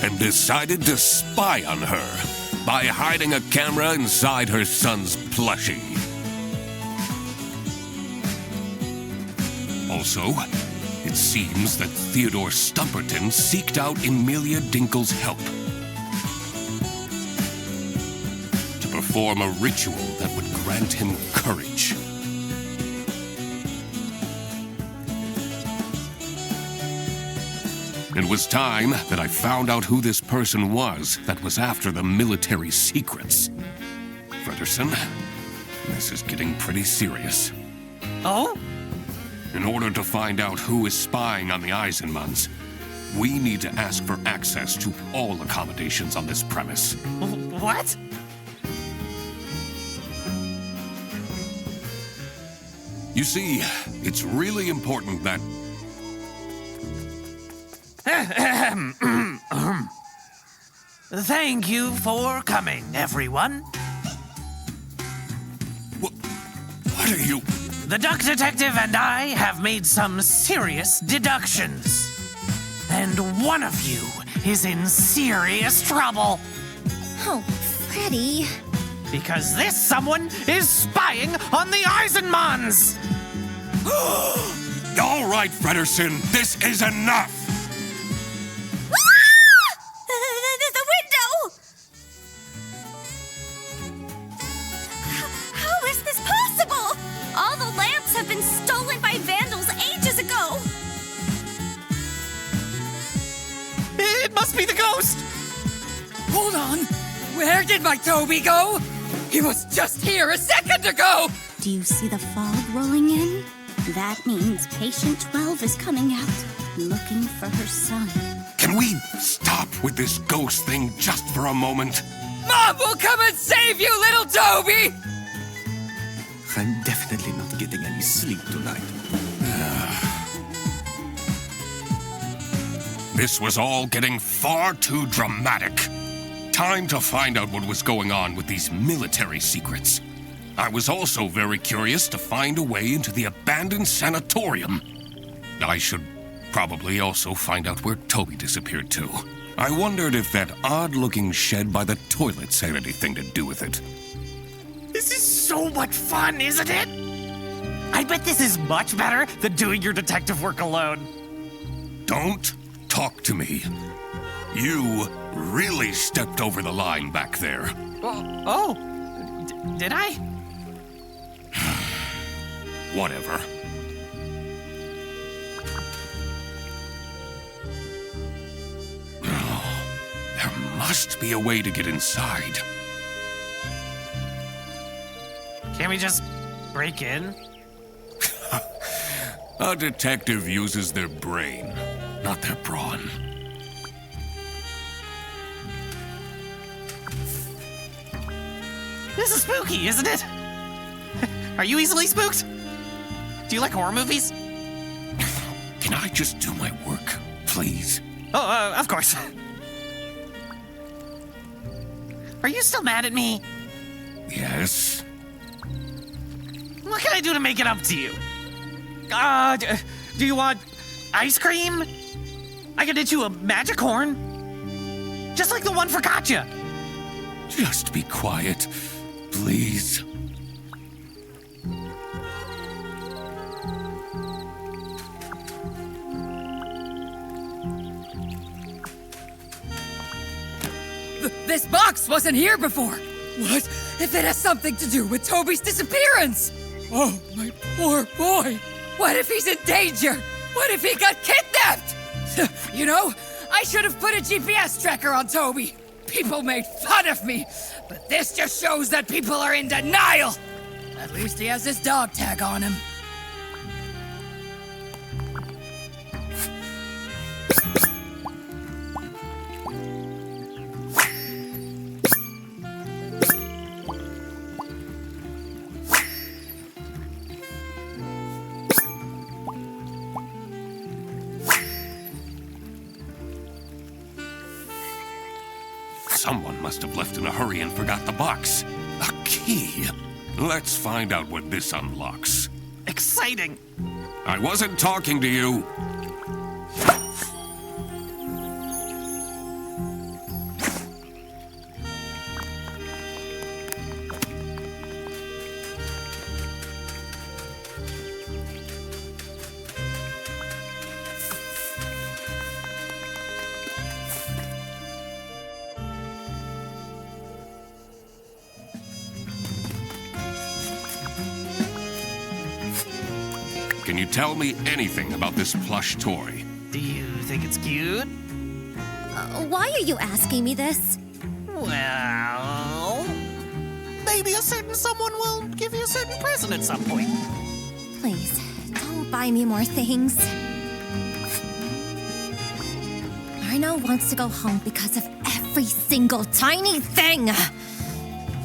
And decided to spy on her by hiding a camera inside her son's plushie. Also, it seems that Theodore Stumperton seeked out Emilia Dinkle's help to perform a ritual that would grant him courage. It was time that I found out who this person was that was after the military secrets. Frederson, this is getting pretty serious. Oh? In order to find out who is spying on the Eisenmanns, we need to ask for access to all accommodations on this premise. What? You see, it's really important that... Thank you for coming, everyone. What are you... The Duck Detective and I have made some serious deductions. And one of you is in serious trouble. Oh, Freddy. Because this someone is spying on the Eisenmanns! All right, Frederson, this is enough! The window! must be the ghost! Hold on. Where did my Toby go? He was just here a second ago! Do you see the fog rolling in? That means patient 12 is coming out, looking for her son. Can we stop with this ghost thing just for a moment? Mom will come and save you, little Toby! I'm definitely not getting any sleep tonight. This was all getting far too dramatic. Time to find out what was going on with these military secrets. I was also very curious to find a way into the abandoned sanatorium. I should probably also find out where Toby disappeared to. I wondered if that odd-looking shed by the toilets had anything to do with it. This is so much fun, isn't it? I bet this is much better than doing your detective work alone. Don't talk to me. You really stepped over the line back there. Did I? Whatever. There must be a way to get inside. Can't we just break in? A detective uses their brain, not their brawn. This is spooky, isn't it? Are you easily spooked? Do you like horror movies? Can I just do my work, please? Oh, of course. Are you still mad at me? Yes. What can I do to make it up to you? Do you want ice cream? I can knit you a magic horn. Just like the one for Katya. Just be quiet, please. This box wasn't here before. What if it has something to do with Toby's disappearance? Oh, my poor boy. What if he's in danger? What if he got kidnapped? You know, I should have put a GPS tracker on Toby. People made fun of me, but this just shows that people are in denial. At least he has his dog tag on him. Someone must have left in a hurry and forgot the box. A key. Let's find out what this unlocks. Exciting. I wasn't talking to you. Can you tell me anything about this plush toy? Do you think it's cute? Why are you asking me this? Well, maybe a certain someone will give you a certain present at some point. Please, don't buy me more things. Arno wants to go home because of every single tiny thing.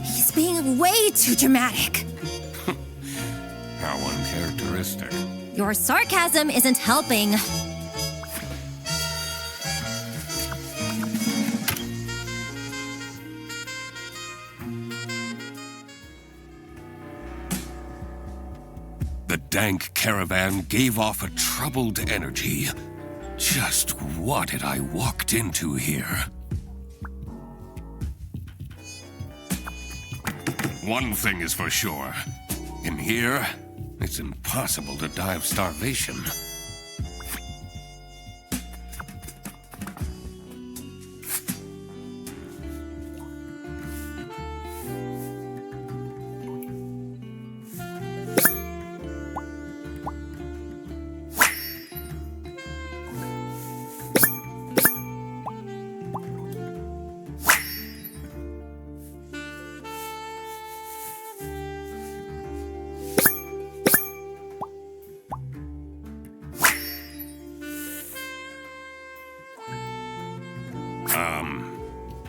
He's being way too dramatic. How uncharacteristic. Your sarcasm isn't helping. The dank caravan gave off a troubled energy. Just what had I walked into here? One thing is for sure. In here, it's impossible to die of starvation.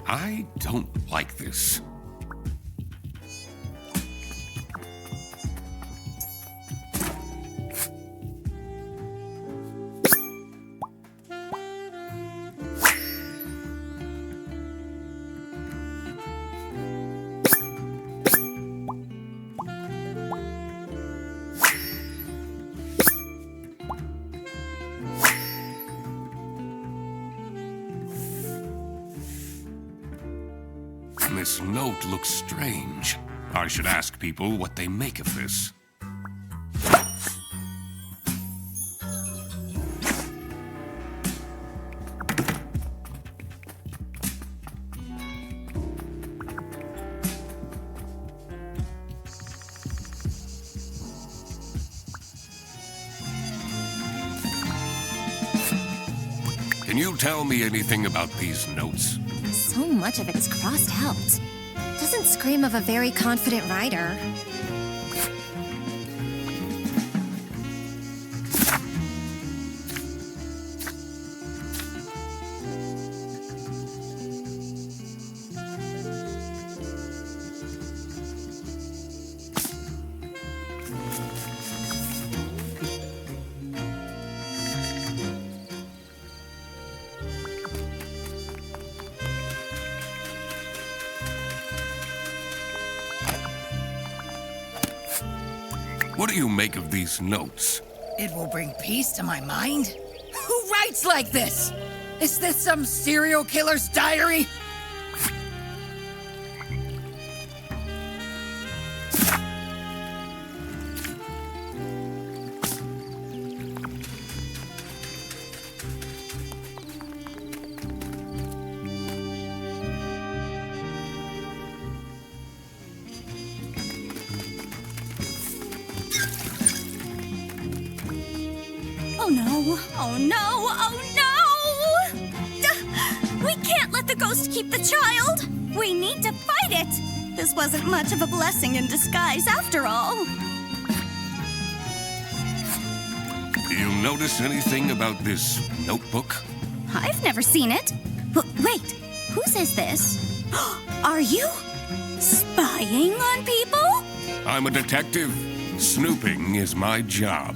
I don't like this. This note looks strange. I should ask people what they make of this. Can you tell me anything about these notes? So much of it is crossed out. Doesn't scream of a very confident writer. What do you make of these notes? It will bring peace to my mind? Who writes like this? Is this some serial killer's diary? Oh no, oh no, oh no! We can't let the ghost keep the child! We need to fight it! This wasn't much of a blessing in disguise after all. Do you notice anything about this notebook? I've never seen it. Wait, whose is this? Are you spying on people? I'm a detective. Snooping is my job.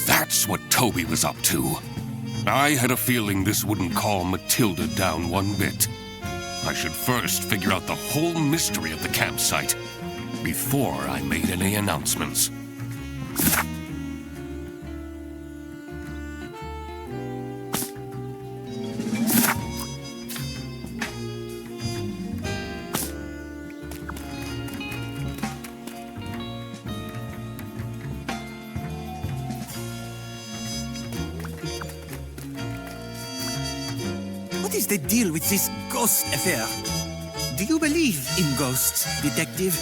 That's what Toby was up to. I had a feeling this wouldn't calm Matilda down one bit. I should first figure out the whole mystery of the campsite before I made any announcements. What is the deal with this ghost affair? Do you believe in ghosts, Detective?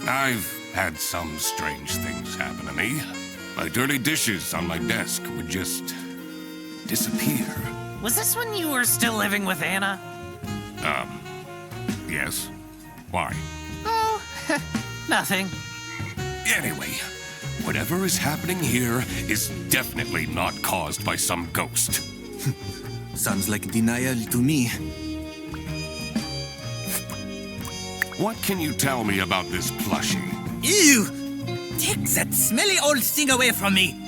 I've had some strange things happen to me. My dirty dishes on my desk would just disappear. Was this when you were still living with Anna? Yes. Why? Oh, nothing. Anyway, whatever is happening here is definitely not caused by some ghost. Sounds like denial to me. What can you tell me about this plushie? Ew! Take that smelly old thing away from me!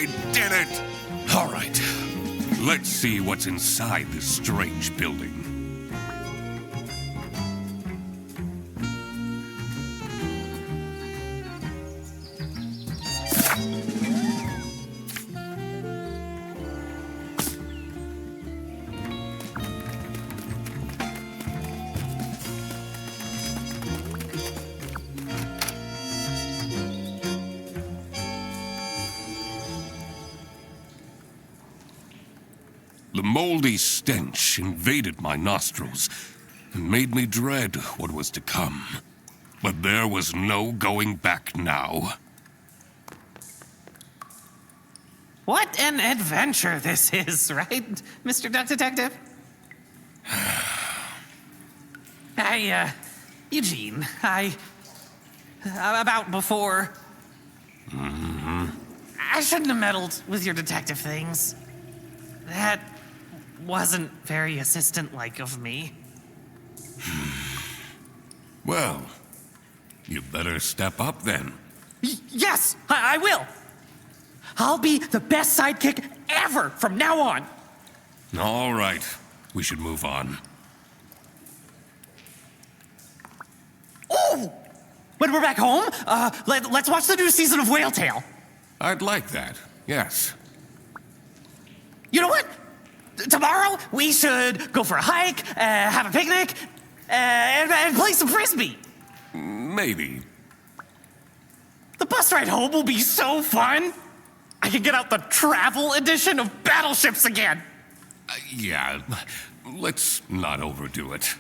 I did it! All right. Let's see what's inside this strange building. The moldy stench invaded my nostrils and made me dread what was to come. But there was no going back now. What an adventure this is, right, Mr. Duck Detective? Eugene, about before. I shouldn't have meddled with your detective things. That wasn't very assistant-like of me. Well, you better step up then. Yes, I will. I'll be the best sidekick ever from now on. All right, we should move on. Oh! When we're back home, let's watch the new season of Whale Tale. I'd like that, yes. You know what? Tomorrow, we should go for a hike, have a picnic, and play some frisbee. Maybe. The bus ride home will be so fun. I can get out the travel edition of Battleships again. Yeah, let's not overdo it.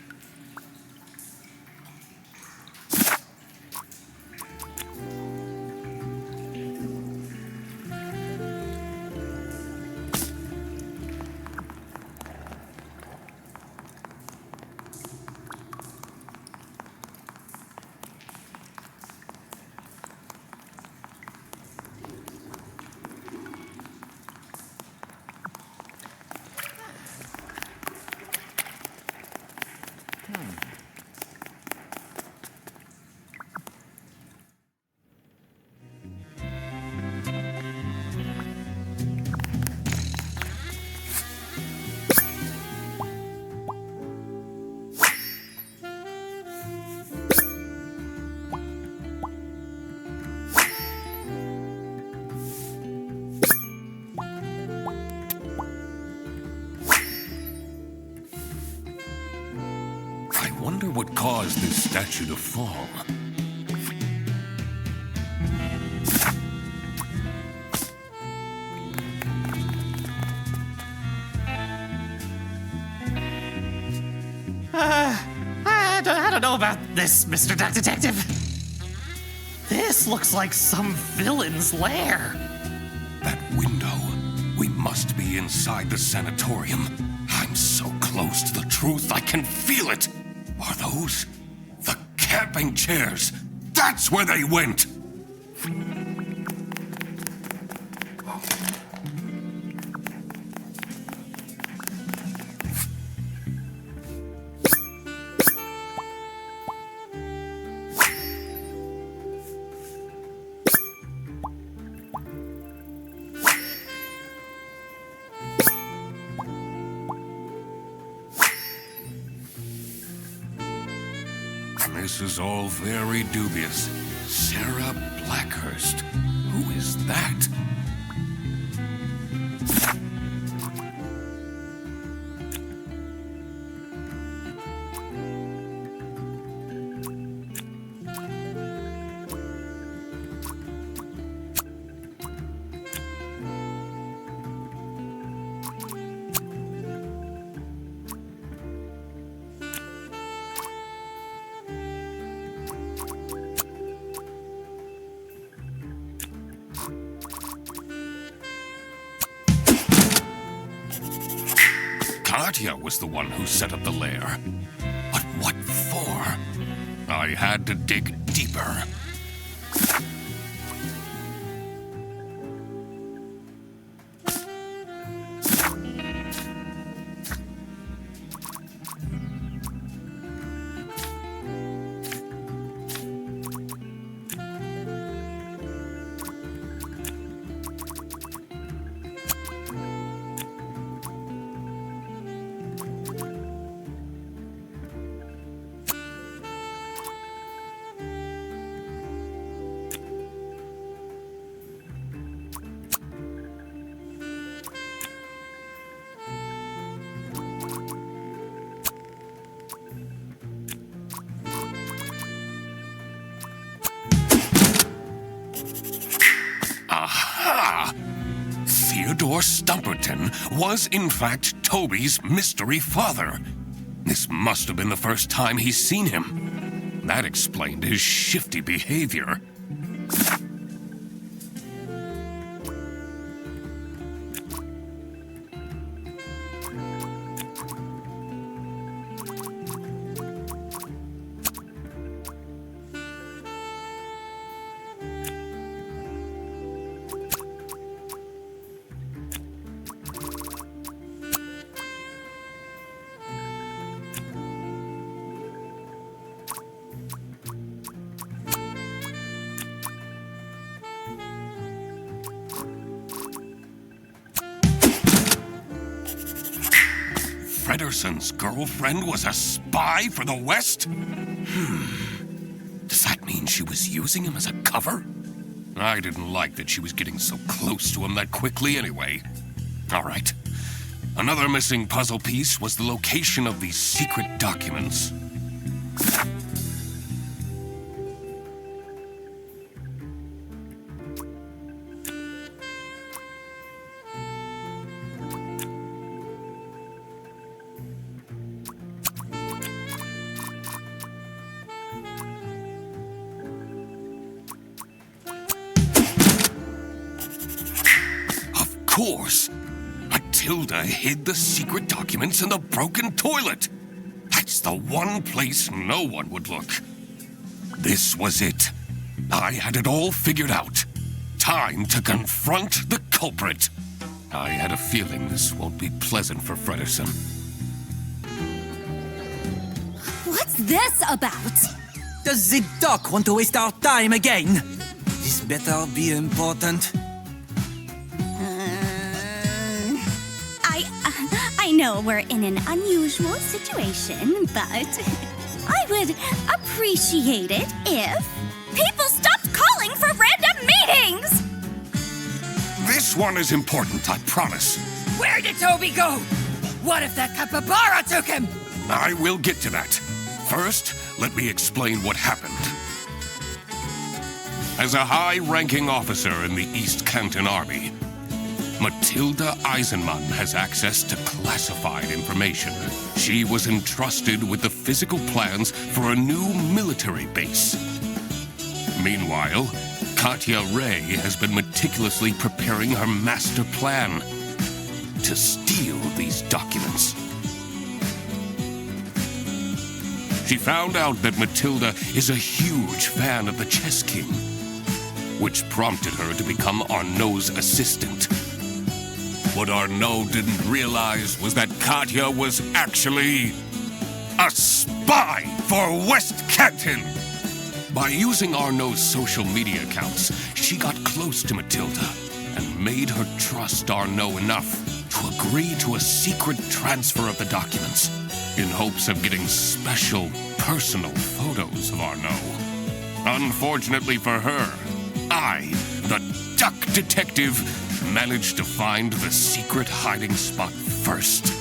I wonder what caused this statue to fall. I don't know about this, Mr. Duck Detective. This looks like some villain's lair. That window. We must be inside the sanatorium. I'm so close to the truth, I can feel it. Are those the camping chairs? That's where they went. This is all very dubious. Sarah Blackhurst. Who is that? Katya was the one who set up the lair. But what for? I had to dig deeper. Aha! Theodore Stumperton was, in fact, Toby's mystery father. This must have been the first time he's seen him. That explained his shifty behavior. Frederson's girlfriend was a spy for the West? Does that mean she was using him as a cover? I didn't like that she was getting so close to him that quickly anyway. All right. Another missing puzzle piece was the location of these secret documents. Of course! Matilda hid the secret documents in the broken toilet! That's the one place no one would look. This was it. I had it all figured out. Time to confront the culprit. I had a feeling this won't be pleasant for Frederson. What's this about? Does the doc want to waste our time again? This better be important. I know we're in an unusual situation, but I would appreciate it if people stopped calling for random meetings! This one is important, I promise. Where did Toby go? What if that capybara took him? I will get to that. First, let me explain what happened. As a high-ranking officer in the East Canton Army, Matilda Eisenmann has access to classified information. She was entrusted with the physical plans for a new military base. Meanwhile, Katya Ray has been meticulously preparing her master plan to steal these documents. She found out that Matilda is a huge fan of the Chess King, which prompted her to become Arnaud's assistant. What Arnaud didn't realize was that Katya was actually a spy for West Canton. By using Arnaud's social media accounts, she got close to Matilda and made her trust Arnaud enough to agree to a secret transfer of the documents in hopes of getting special, personal photos of Arnaud. Unfortunately for her, I, the duck detective, managed to find the secret hiding spot first.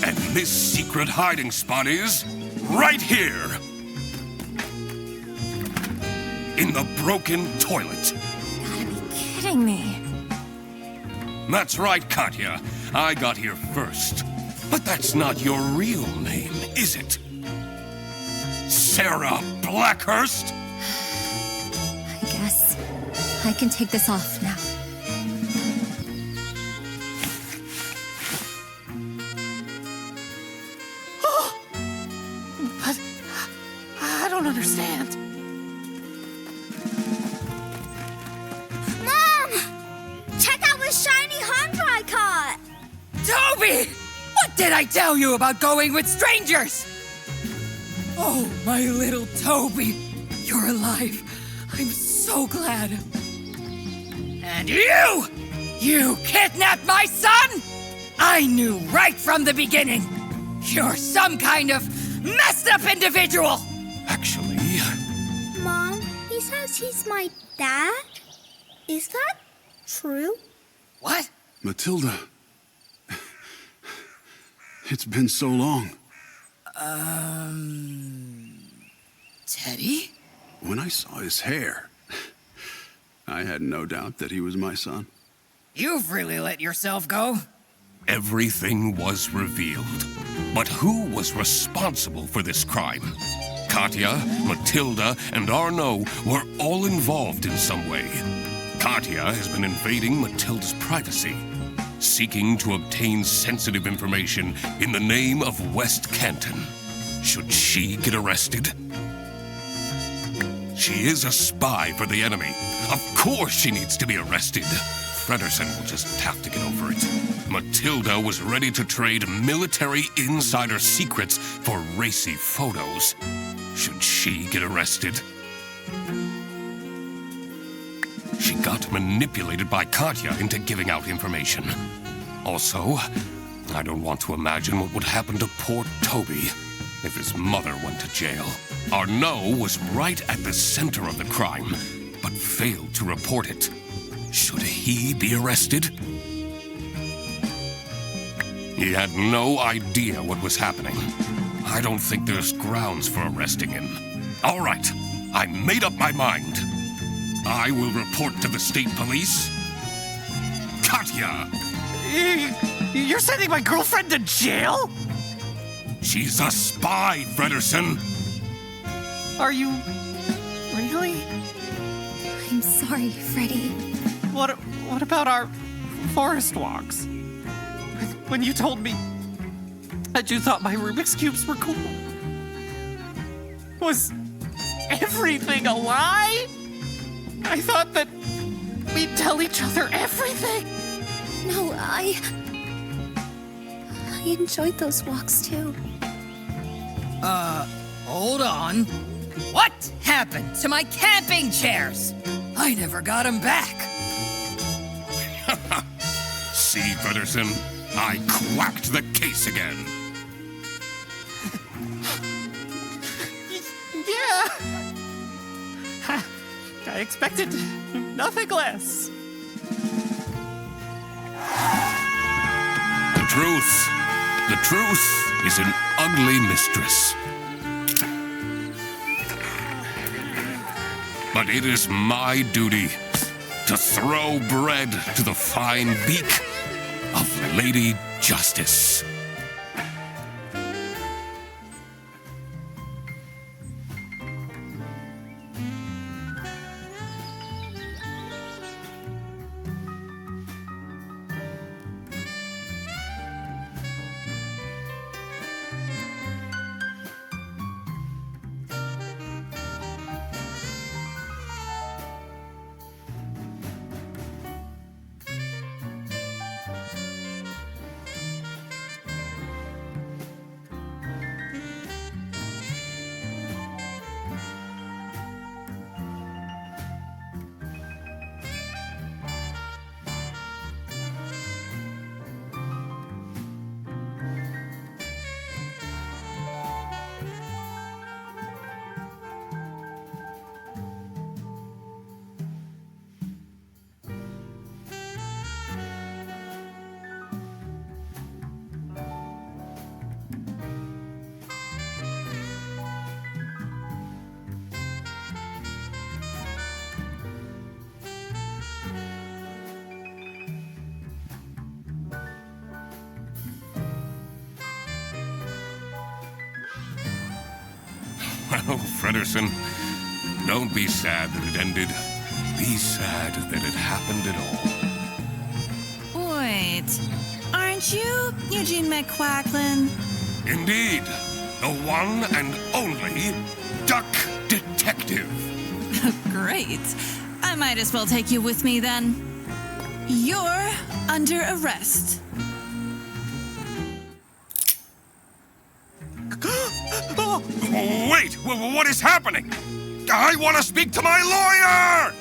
And this secret hiding spot is right here. In the broken toilet. Gotta be kidding me. That's right, Katya. I got here first. But that's not your real name, is it? Sarah Blackhurst? I guess I can take this off now. But I don't understand. Mom! Check out this shiny hunter I caught! Toby! What did I tell you about going with strangers? Oh, my little Toby. You're alive. I'm so glad. And you! You kidnapped my son? I knew right from the beginning. You're some kind of messed up individual. Actually, Mom, he says he's my dad? Is that true? What? Matilda. It's been so long. Teddy? When I saw his hair, I had no doubt that he was my son. You've really let yourself go. Everything was revealed. But who was responsible for this crime? Katya, Matilda, and Arnaud were all involved in some way. Katya has been invading Matilda's privacy, seeking to obtain sensitive information in the name of West Canton. Should she get arrested? She is a spy for the enemy. Of course she needs to be arrested. Fredersen will just have to get over it. Matilda was ready to trade military insider secrets for racy photos. Should she get arrested? She got manipulated by Katya into giving out information. Also, I don't want to imagine what would happen to poor Toby if his mother went to jail. Arnaud was right at the center of the crime, but failed to report it. Should he be arrested? He had no idea what was happening. I don't think there's grounds for arresting him. All right, I made up my mind. I will report to the state police. Katya! You're sending my girlfriend to jail? She's a spy, Fredersen. Are you really? I'm sorry, Freddy. What about our forest walks? When you told me that you thought my Rubik's Cubes were cool. Was everything a lie? I thought that we'd tell each other everything. No, I enjoyed those walks too. Hold on. What happened to my camping chairs? I never got them back. See, Fredersen, I quacked the case again. Yeah. I expected nothing less. The truth is an ugly mistress. But it is my duty to throw bread to the fine beak of Lady Justice. Oh, Fredersen, don't be sad that it ended. Be sad that it happened at all. Wait, aren't you Eugene McQuacklin? Indeed, the one and only Duck Detective. Great. I might as well take you with me then. You're under arrest. Wait, what is happening? I want to speak to my lawyer!